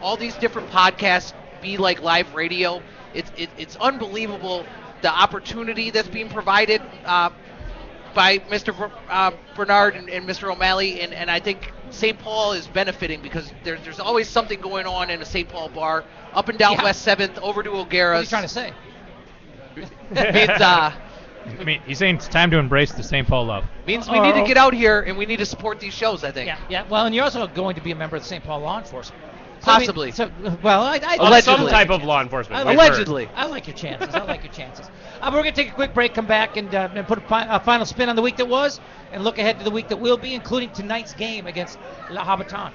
all these different podcasts be like live radio. It's unbelievable the opportunity that's being provided by Mr. Bernard and Mr. O'Malley, and I think St. Paul is benefiting because there's always something going on in a St. Paul bar, up and down West 7th, over to O'Gara's. What are you trying to say? I mean, he's saying it's time to embrace the St. Paul love. Means we need to get out here and we need to support these shows, I think. Yeah. Well, and you're also going to be a member of the St. Paul Law Enforcement. Possibly. Allegedly. Some type of law enforcement. Allegedly. I like your chances. We're going to take a quick break, come back, and put a final spin on the week that was, and look ahead to the week that will be, including tonight's game against La Habitant.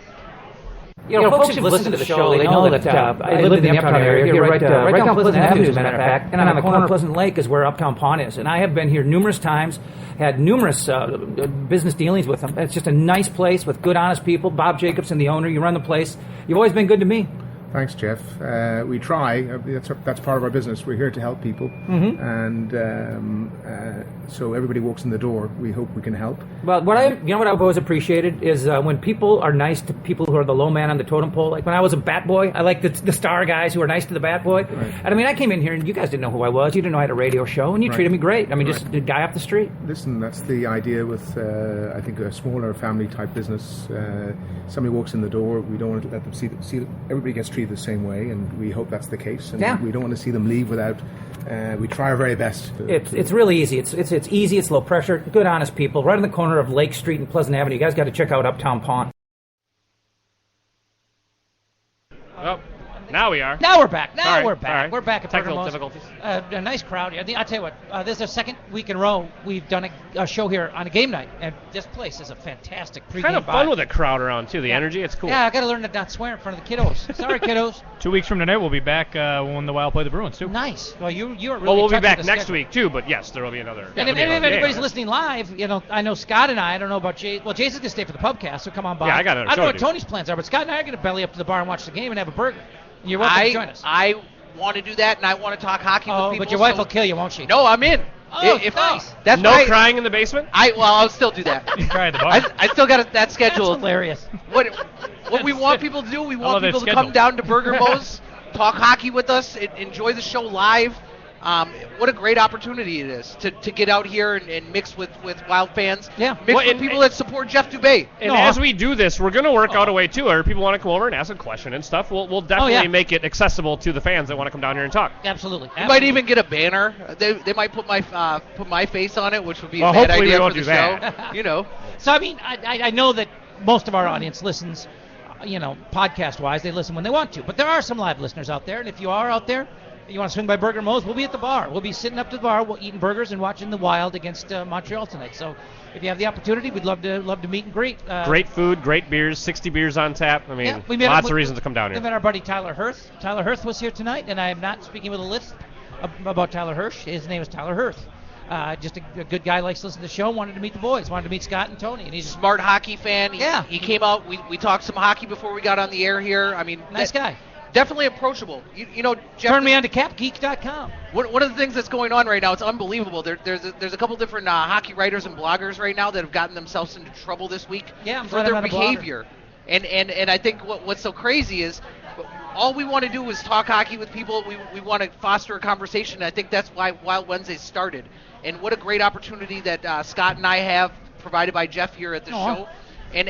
You know, folks who've listened to the show, they know that I live in the Uptown area, here right down Pleasant Avenue, as a matter of fact, and on the corner of Pleasant Lake is where Uptown Pond is. And I have been here numerous times, had numerous business dealings with them. It's just a nice place with good, honest people. Bob Jacobson, the owner, you run the place. You've always been good to me. Thanks, Jeff. We try. That's part of our business. We're here to help people, and so everybody walks in the door. We hope we can help. Well, what I've always appreciated is when people are nice to people who are the low man on the totem pole. Like when I was a bat boy, I liked the star guys who were nice to the bat boy. Right. And I mean, I came in here and you guys didn't know who I was. You didn't know I had a radio show, and you treated me great. I mean, just a guy off the street. Listen, that's the idea with I think a smaller family type business. Somebody walks in the door, we don't want to let them see everybody gets treated the same way, and we hope that's the case. And we don't want to see them leave without. We try our very best. It's really easy. It's easy. It's low pressure. Good, honest people. Right on the corner of Lake Street and Pleasant Avenue. You guys got to check out Uptown Pond. Well, Now we are. Now we're back. All We're right, back. all right. We're back at Technical Burger difficulties. A nice crowd. I'll tell you what. This is the second week in a row we've done a show here on a game night, and this place is a fantastic pregame Kind of fun vibe. with a crowd around too. The energy, it's cool. Yeah, I got to learn to not swear in front of the kiddos. Sorry, kiddos. 2 weeks from tonight, we'll be back when the Wild play the Bruins, too. Nice. Well, you are really. Well, we'll be touching back the next schedule. week too, but yes, there will be another. And if anybody's listening live, I know Scott and I don't know about Jay. Well, Jason's gonna stay for the pubcast, so come on by. Yeah, I got don't know what Tony's plans are, but Scott and I are gonna belly up to the bar and watch the game and have a burger. And you're welcome to join us. I want to do that, and I want to talk hockey with people. But your wife will kill you, won't she? No, I'm in. Nice. That's no why crying in the basement. I'll still do that. You cry at the bar. I still got that schedule. That's hilarious. What we want people to do, we want people to schedule. come down to Burger Mo's, talk hockey with us, enjoy the show live. What a great opportunity it is to get out here and mix with Wild fans. Yeah. Mix with people that support Jeff Dubay. And as we do this, we're going to work out a way, too, or if people want to come over and ask a question and stuff, we'll definitely make it accessible to the fans that want to come down here and talk. Absolutely. You might even get a banner. They might put my face on it, which would be a bad hopefully idea we won't for the do that. show. So, I mean, I know that most of our audience listens, podcast-wise, they listen when they want to. But there are some live listeners out there, and if you are out there, you want to swing by Burger Mo's, we'll be at the bar. We'll be sitting up to the bar, eating burgers and watching the Wild against Montreal tonight. So if you have the opportunity, we'd love to meet and greet. Great food, great beers, 60 beers on tap. I mean, yeah, lots of reasons to come down We here. met our buddy Tyler Hirth. Tyler Hirth was here tonight, and I am not speaking with a list about Tyler Hirsch. His name is Tyler Hirth. Just a good guy, likes to listen to the show, wanted to meet the boys, wanted to meet Scott and Tony. And he's a smart hockey fan. He came out. We talked some hockey before we got on the air here. I mean, nice guy. Definitely approachable. Jeff, turn me on to capgeek.com. One of the things that's going on right now, it's unbelievable. There's a couple different hockey writers and bloggers right now that have gotten themselves into trouble this week for their behavior. And I think what's so crazy is all we want to do is talk hockey with people. We want to foster a conversation. I think that's why Wild Wednesdays started. And what a great opportunity that Scott and I have provided by Jeff here at the show. And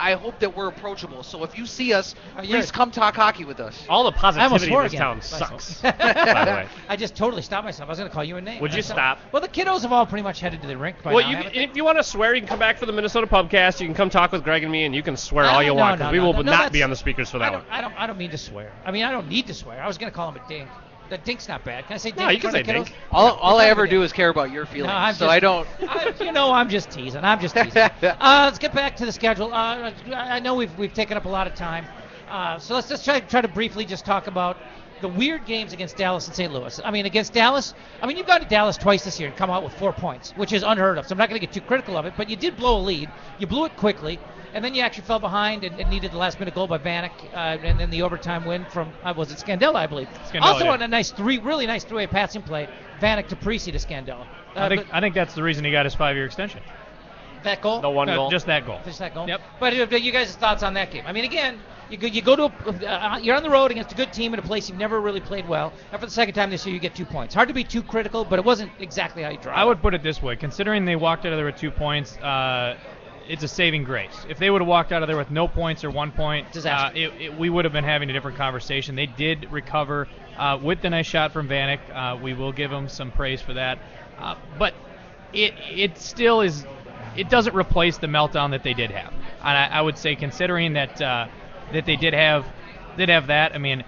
I hope that we're approachable. So if you see us, please come talk hockey with us. All the positivity in this town sucks, by the way. I just totally stopped myself. I was going to call you a name. Would you stop? Well, the kiddos have all pretty much headed to the rink by now. If you want to swear, you can come back for the Minnesota Pubcast. You can come talk with Greg and me, and you can swear all you want, because we will not be on the speakers for that one. I don't mean to swear. I mean, I don't need to swear. I was going to call him a dink. The dink's not bad. Can I say dink? No, you can say dink. All I ever do is care about your feelings, I don't. I'm just teasing. Let's get back to the schedule. I know we've taken up a lot of time, so let's just try to briefly just talk about the weird games against Dallas and St. Louis. I mean, against Dallas, you've gone to Dallas twice this year and come out with 4 points, which is unheard of. So I'm not going to get too critical of it, but you did blow a lead. You blew it quickly. And then you actually fell behind and needed the last-minute goal by Vanek, and then the overtime win from was it Scandella, I believe. Also on a really nice three-way passing play, Vanek to Parisi to Scandella. I think that's the reason he got his 5-year extension. That goal? The one goal. Just that goal. Just that goal. Yep. But you guys' thoughts on that game? I mean, again, you go to you're on the road against a good team in a place you've never really played well, and for the second time this year you get 2 points. Hard to be too critical, but it wasn't exactly how you draw. I would put it this way: considering they walked out of there with 2 points. It's a saving grace. If they would have walked out of there with no points or 1 point, we would have been having a different conversation. They did recover with the nice shot from Vanek. We will give them some praise for that. But it still is. It doesn't replace the meltdown that they did have. And I would say, considering that they did have that, I mean,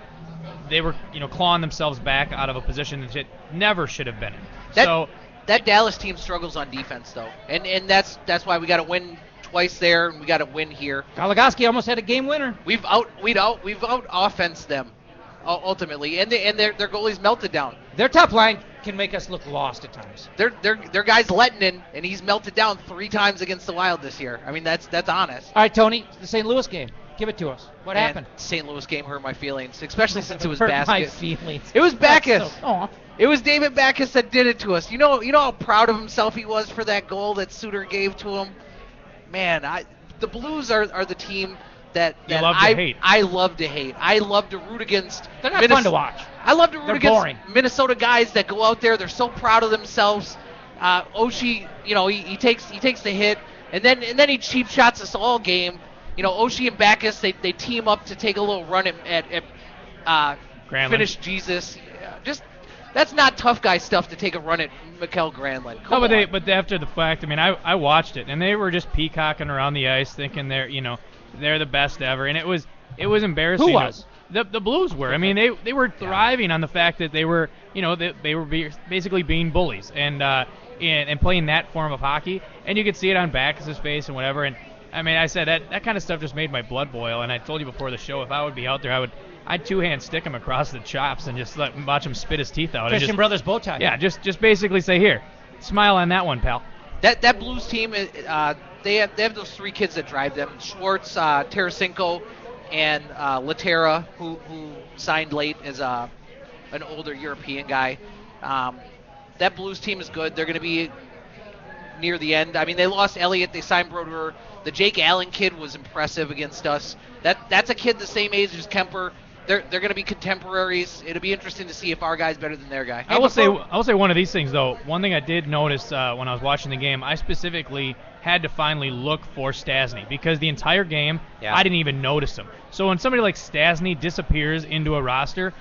they were clawing themselves back out of a position that it never should have been in. That Dallas team struggles on defense, though, and that's why we got to win twice there, and we got to win here. Goligoski almost had a game winner. We've out offensed them ultimately, and their goalies melted down. Their top line can make us look lost at times. Their guy's Lettinen, and he's melted down 3 times against the Wild this year. I mean, that's honest. All right, Tony, the St. Louis game. Give it to us. What happened? St. Louis game hurt my feelings, especially since it was hurt Backus. My feelings. It was Backus. So, it was David Backus that did it to us. You know how proud of himself he was for that goal that Suter gave to him? Man, the Blues are the team that I love to hate. I love to root against. They're not fun to watch. I love to root against boring. Minnesota guys that go out there. They're so proud of themselves. Oshie, he takes the hit, and then he cheap shots us all game. Oshie and Backus, they team up to take a little run at finish Jesus. That's not tough guy stuff to take a run at Mikael Granlund. But after the fact, I mean, I watched it, and they were just peacocking around the ice, thinking they're the best ever, and it was embarrassing. Who was? The Blues were. I mean, they were thriving on the fact that they were, they were basically being bullies and playing that form of hockey. And you could see it on Backus's face and whatever. And I mean, I said that kind of stuff just made my blood boil. And I told you before the show, if I would be out there, I'd two-hand stick him across the chops and just watch him spit his teeth out. Christian Brothers bow tie. Yeah, just basically say, here, smile on that one, pal. That Blues team, they have those three kids that drive them: Schwartz, Tarasenko, and Laterra, who signed late as an older European guy. That Blues team is good. They're going to be near the end. I mean, they lost Elliott. They signed Brodeur. The Jake Allen kid was impressive against us. That's a kid the same age as Kemper. They're going to be contemporaries. It'll be interesting to see if our guy's better than their guy. I will say one of these things, though. One thing I did notice when I was watching the game, I specifically had to finally look for Stasny because the entire game I didn't even notice him. So when somebody like Stasny disappears into a roster,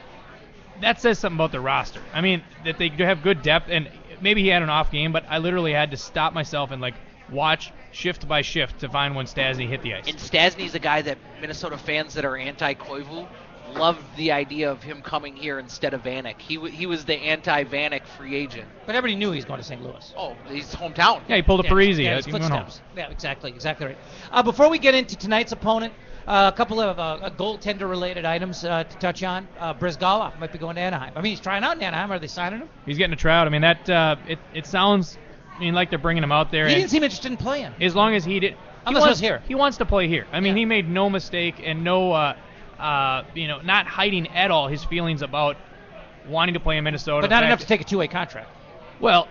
that says something about the roster. I mean, that they do have good depth, and maybe he had an off game, but I literally had to stop myself and watch shift by shift to find when Stasny hit the ice. And Stasny's a guy that Minnesota fans that are anti-Koivu loved the idea of him coming here instead of Vanek. He was the anti-Vanek free agent. But everybody knew he was going to St. Louis. Oh, he's hometown. Yeah, he pulled a Parisi. Yeah, his footsteps. Yeah, exactly right. Before we get into tonight's opponent, a couple of goaltender-related items to touch on. Brizgalov might be going to Anaheim. I mean, he's trying out in Anaheim. Are they signing him? He's getting a tryout. I mean, that it sounds like they're bringing him out there. He didn't seem interested in playing. As long as he did. Unless he was here. He wants to play here. I mean, he made no mistake and no... not hiding at all his feelings about wanting to play in Minnesota. But not enough to take a two-way contract. Well,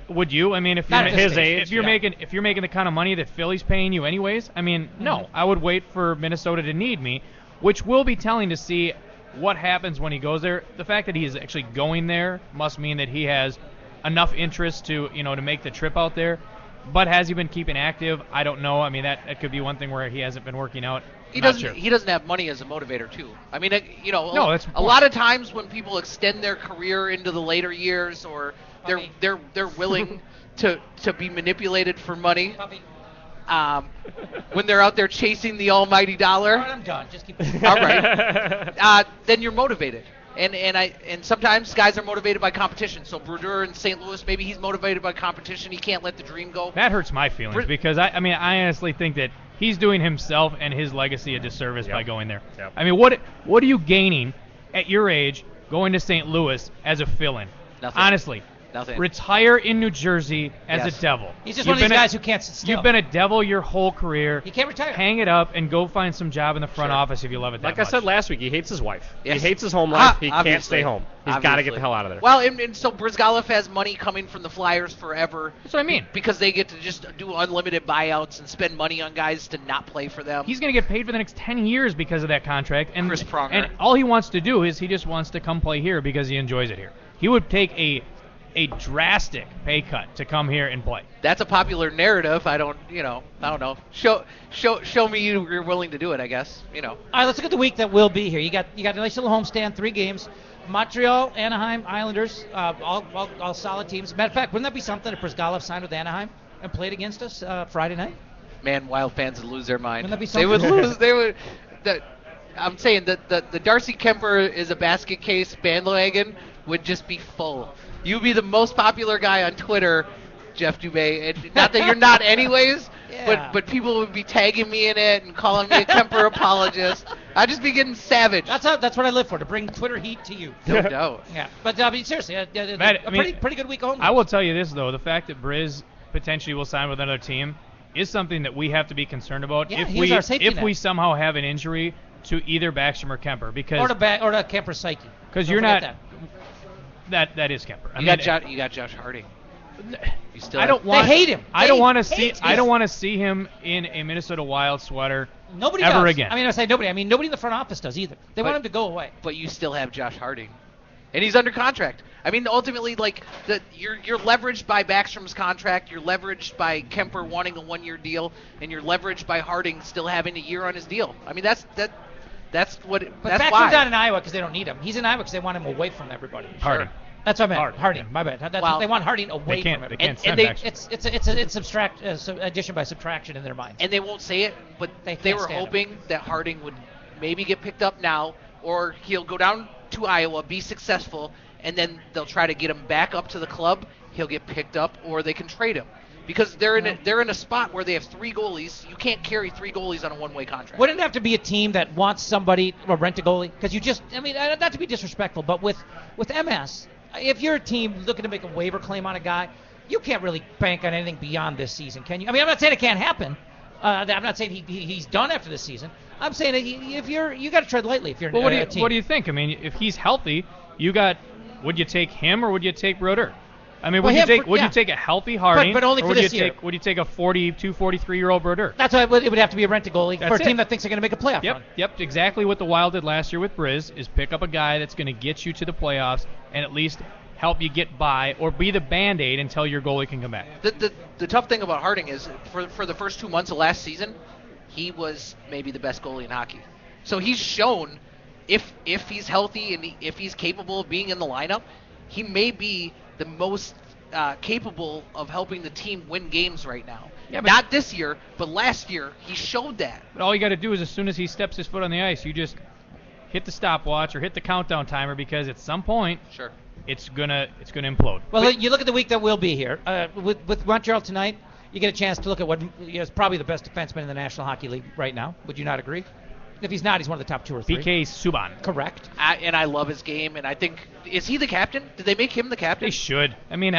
would you? I mean, if not you're his age, if you're making the kind of money that Philly's paying you anyways, I mean, no, I would wait for Minnesota to need me, which will be telling to see what happens when he goes there. The fact that he is actually going there must mean that he has enough interest to make the trip out there. But has he been keeping active? I don't know. I mean, that could be one thing where he hasn't been working out. He doesn't have money as a motivator too. I mean, that's a lot of times when people extend their career into the later years, or they're willing to be manipulated for money. When they're out there chasing the almighty dollar. All right, I'm done. Just keep it. All right. Then you're motivated. And sometimes guys are motivated by competition. So Brodeur in St. Louis, maybe he's motivated by competition. He can't let the dream go. That hurts my feelings because I honestly think that he's doing himself and his legacy a disservice by going there. Yep. I mean, what are you gaining at your age going to St. Louis as a fill-in? Nothing. Honestly. Nothing. Retire in New Jersey as a devil. He's just one of these guys who can't sit still. You've been a devil your whole career. He can't retire. Hang it up and go find some job in the front office if you love it that much. Like I said last week, he hates his wife. Yes. He hates his home life. He Obviously. can't stay home. He's got to get the hell out of there. Well, and so Brizgalov has money coming from the Flyers forever. That's what I mean. Because they get to just do unlimited buyouts and spend money on guys to not play for them. He's going to get paid for the next 10 years because of that contract. And Chris Pronger. And all he wants to do is he just wants to come play here because he enjoys it here. He would take a drastic pay cut to come here and play. That's a popular narrative. I don't know. Show me you're willing to do it, I guess. All right, let's look at the week that will be here. You got a nice little homestand, 3 games. Montreal, Anaheim, Islanders, all solid teams. Matter of fact, wouldn't that be something if Brizgalov signed with Anaheim and played against us Friday night? Man, Wild fans would lose their mind. Wouldn't that be something? They would lose. They would. I'm saying that the Darcy Kemper is a basket case bandwagon would just be full. You'd be the most popular guy on Twitter, Jeff Dubay. And not that you're not anyways, but people would be tagging me in it and calling me a Kemper apologist. I'd just be getting savage. That's what I live for, to bring Twitter heat to you. No doubt. Yeah, but seriously, Matt, pretty good week home. I will tell you this, though. The fact that Briz potentially will sign with another team is something that we have to be concerned about if we somehow have an injury to either Backstrom or Kemper. Because or to Kemper Psyche. Because you're not... That is Kemper. You got Josh Harding. They hate him. I don't want to see him in a Minnesota Wild sweater ever again. I mean, I say nobody. I mean, nobody in the front office does either. They want him to go away. But you still have Josh Harding, and he's under contract. I mean, ultimately, you're leveraged by Backstrom's contract. You're leveraged by Kemper wanting a 1-year deal, and you're leveraged by Harding still having a year on his deal. I mean, that's what. But that's Backstrom's why. not in Iowa because they don't need him. He's in Iowa because they want him away from everybody. Harding. That's what I meant. Harding. My bad. They want Harding away from everybody. They can't send Backstrom. It's addition by subtraction in their minds. And they won't say it, but they were hoping that Harding would maybe get picked up now or he'll go down to Iowa, be successful, and then they'll try to get him back up to the club. He'll get picked up, or they can trade him. Because they're in a spot where they have 3 goalies. You can't carry 3 goalies on a one-way contract. Wouldn't it have to be a team that wants somebody or rent a goalie? Because not to be disrespectful, but with MS, if you're a team looking to make a waiver claim on a guy, you can't really bank on anything beyond this season, can you? I mean, I'm not saying it can't happen. I'm not saying he's done after this season. I'm saying that if you got to tread lightly if you're a team. What do you think? I mean, if he's healthy, would you take him or would you take Brodeur? I mean, would you take a healthy Harding, but only for this year? Would you take a 42, 43-year-old Brodeur? That's why it would have to be a rent-a-goalie for a team that thinks they're going to make a playoff run. Yep, exactly what the Wild did last year with Briz is pick up a guy that's going to get you to the playoffs and at least help you get by or be the Band-Aid until your goalie can come back. The tough thing about Harding is for the first 2 months of last season, he was maybe the best goalie in hockey. So he's shown if he's healthy and if he's capable of being in the lineup, he may be the most capable of helping the team win games right now. Yeah, not this year, but last year he showed that. But all you got to do is as soon as he steps his foot on the ice, you just hit the stopwatch or hit the countdown timer because at some point, sure, it's gonna implode. Well, you look at the week that will be here with Montreal tonight. You get a chance to look at what is probably the best defenseman in the National Hockey League right now. Would you not agree? If he's not, he's one of the top 2 or 3. PK Subban. Correct. And I love his game, and I think, is he the captain? Did they make him the captain? They should. I mean,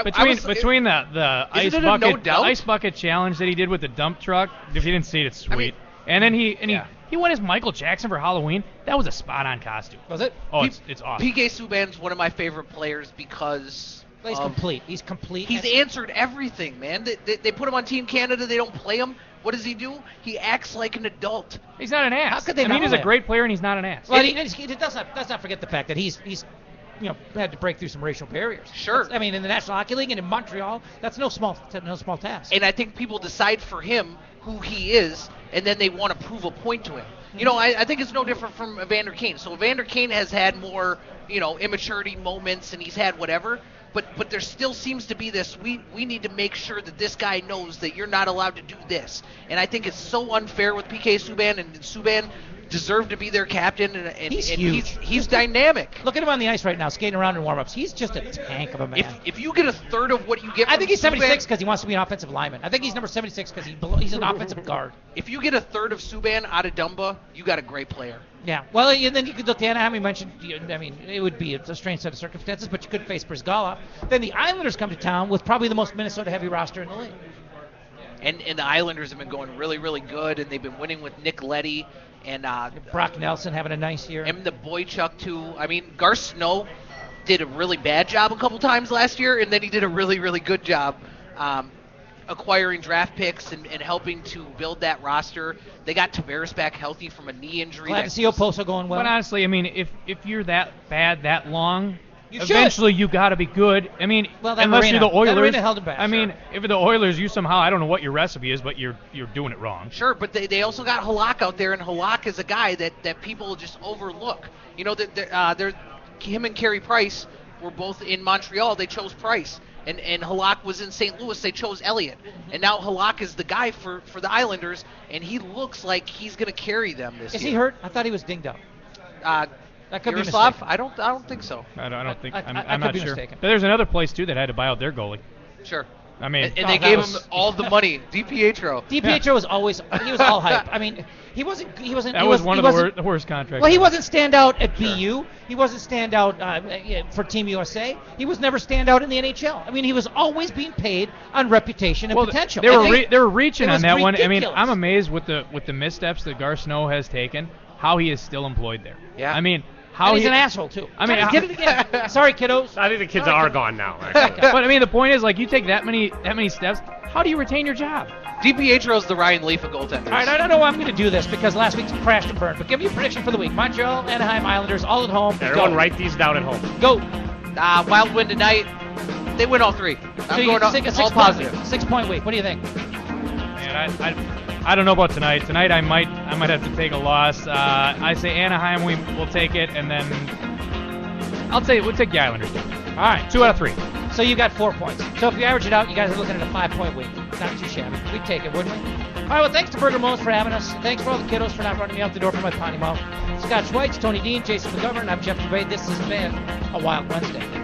between the ice bucket challenge that he did with the dump truck, if you didn't see it, it's sweet. I mean, and then he went as Michael Jackson for Halloween. That was a spot-on costume. Was it? Oh, it's awesome. PK Subban's one of my favorite players because he's complete. He's complete. He's answered everything, man. They put him on Team Canada. They don't play him. What does he do? He acts like an adult. He's not an ass. How could they not? He's a great player, and he's not an ass. Well, let's not forget the fact that he's had to break through some racial barriers. Sure. I mean, in the National Hockey League and in Montreal, that's no small task. And I think people decide for him who he is, and then they want to prove a point to him. You know, I think it's no different from Evander Kane. So Evander Kane has had more, immaturity moments, and he's had whatever. But there still seems to be this, we need to make sure that this guy knows that you're not allowed to do this. And I think it's so unfair with PK Subban, and Subban deserved to be their captain, and he's huge. He's dynamic. Look at him on the ice right now, skating around in warm-ups. He's just a tank of a man. If you get a third of what you get from I think he's 76 because he wants to be an offensive lineman. I think he's number 76 because he's an offensive guard. If you get a third of Subban out of Dumba, you got a great player. Yeah. Well, and then you could look to Anaheim. You mentioned, it would be a strange set of circumstances, but you could face Brizgalov. Then the Islanders come to town with probably the most Minnesota-heavy roster in the league. And the Islanders have been going really, really good, and they've been winning with Nick Leddy and Brock Nelson having a nice year. And the Boychuk, too. I mean, Gar Snow did a really bad job a couple times last year, and then he did a really, really good job acquiring draft picks and helping to build that roster. They got Tavares back healthy from a knee injury. Glad to see Oposo going well. But honestly, I mean, if you're that bad that long, eventually you got to be good. I mean, unless you're the Oilers. Held him back, I mean, if the Oilers, you somehow, I don't know what your recipe is, but you're doing it wrong. Sure, but they also got Halak out there, and Halak is a guy that people just overlook. You know, him and Carey Price were both in Montreal. They chose Price. And Halak was in St. Louis. They chose Elliott. And now Halak is the guy for the Islanders, and he looks like he's going to carry them this year. Is he hurt? I thought he was dinged up. That could Yaroslav? be mistaken. I don't think so. I don't think. I'm not sure. But there's another place too that had to buy out their goalie. Sure. I mean, and they gave him all the money. DiPietro. DiPietro was all hype. I mean, he wasn't. That was one of the worst contracts. Well, he wasn't standout at BU. He wasn't standout for Team USA. He was never standout in the NHL. I mean, he was always being paid on reputation and potential. They were reaching on that one. I mean, ridiculous. I'm amazed with the missteps that Gar Snow has taken. How he is still employed there. Yeah. I mean. And he's an asshole, too. I mean, did it again. Sorry, kiddos. I think the kids are gone now. But, I mean, the point is, like, you take that many steps, how do you retain your job? DiPietro's the Ryan Leaf of goaltenders. All right, I don't know why I'm going to do this because last week's crashed and burned, but give me a prediction for the week. Montreal, Anaheim, Islanders, all at home. Everyone write these down at home. Go. Wild win tonight. They win all three. I'm going all positive. 6-point week. What do you think? Man, I don't know about tonight. Tonight I might have to take a loss. I say Anaheim we'll take it, and then we'll take the Islanders. All right, 2 out of 3. So you got 4 points. So if you average it out, you guys are looking at a 5-point week. not too shabby. We'd take it, wouldn't we? All right, well, thanks to Burger Mo's for having us. Thanks for all the kiddos for not running me out the door for my potty mouth. Scott Schweitz, Tony Dean, Jason McGovern, I'm Jeff Dubay. This has been a Wild Wednesday.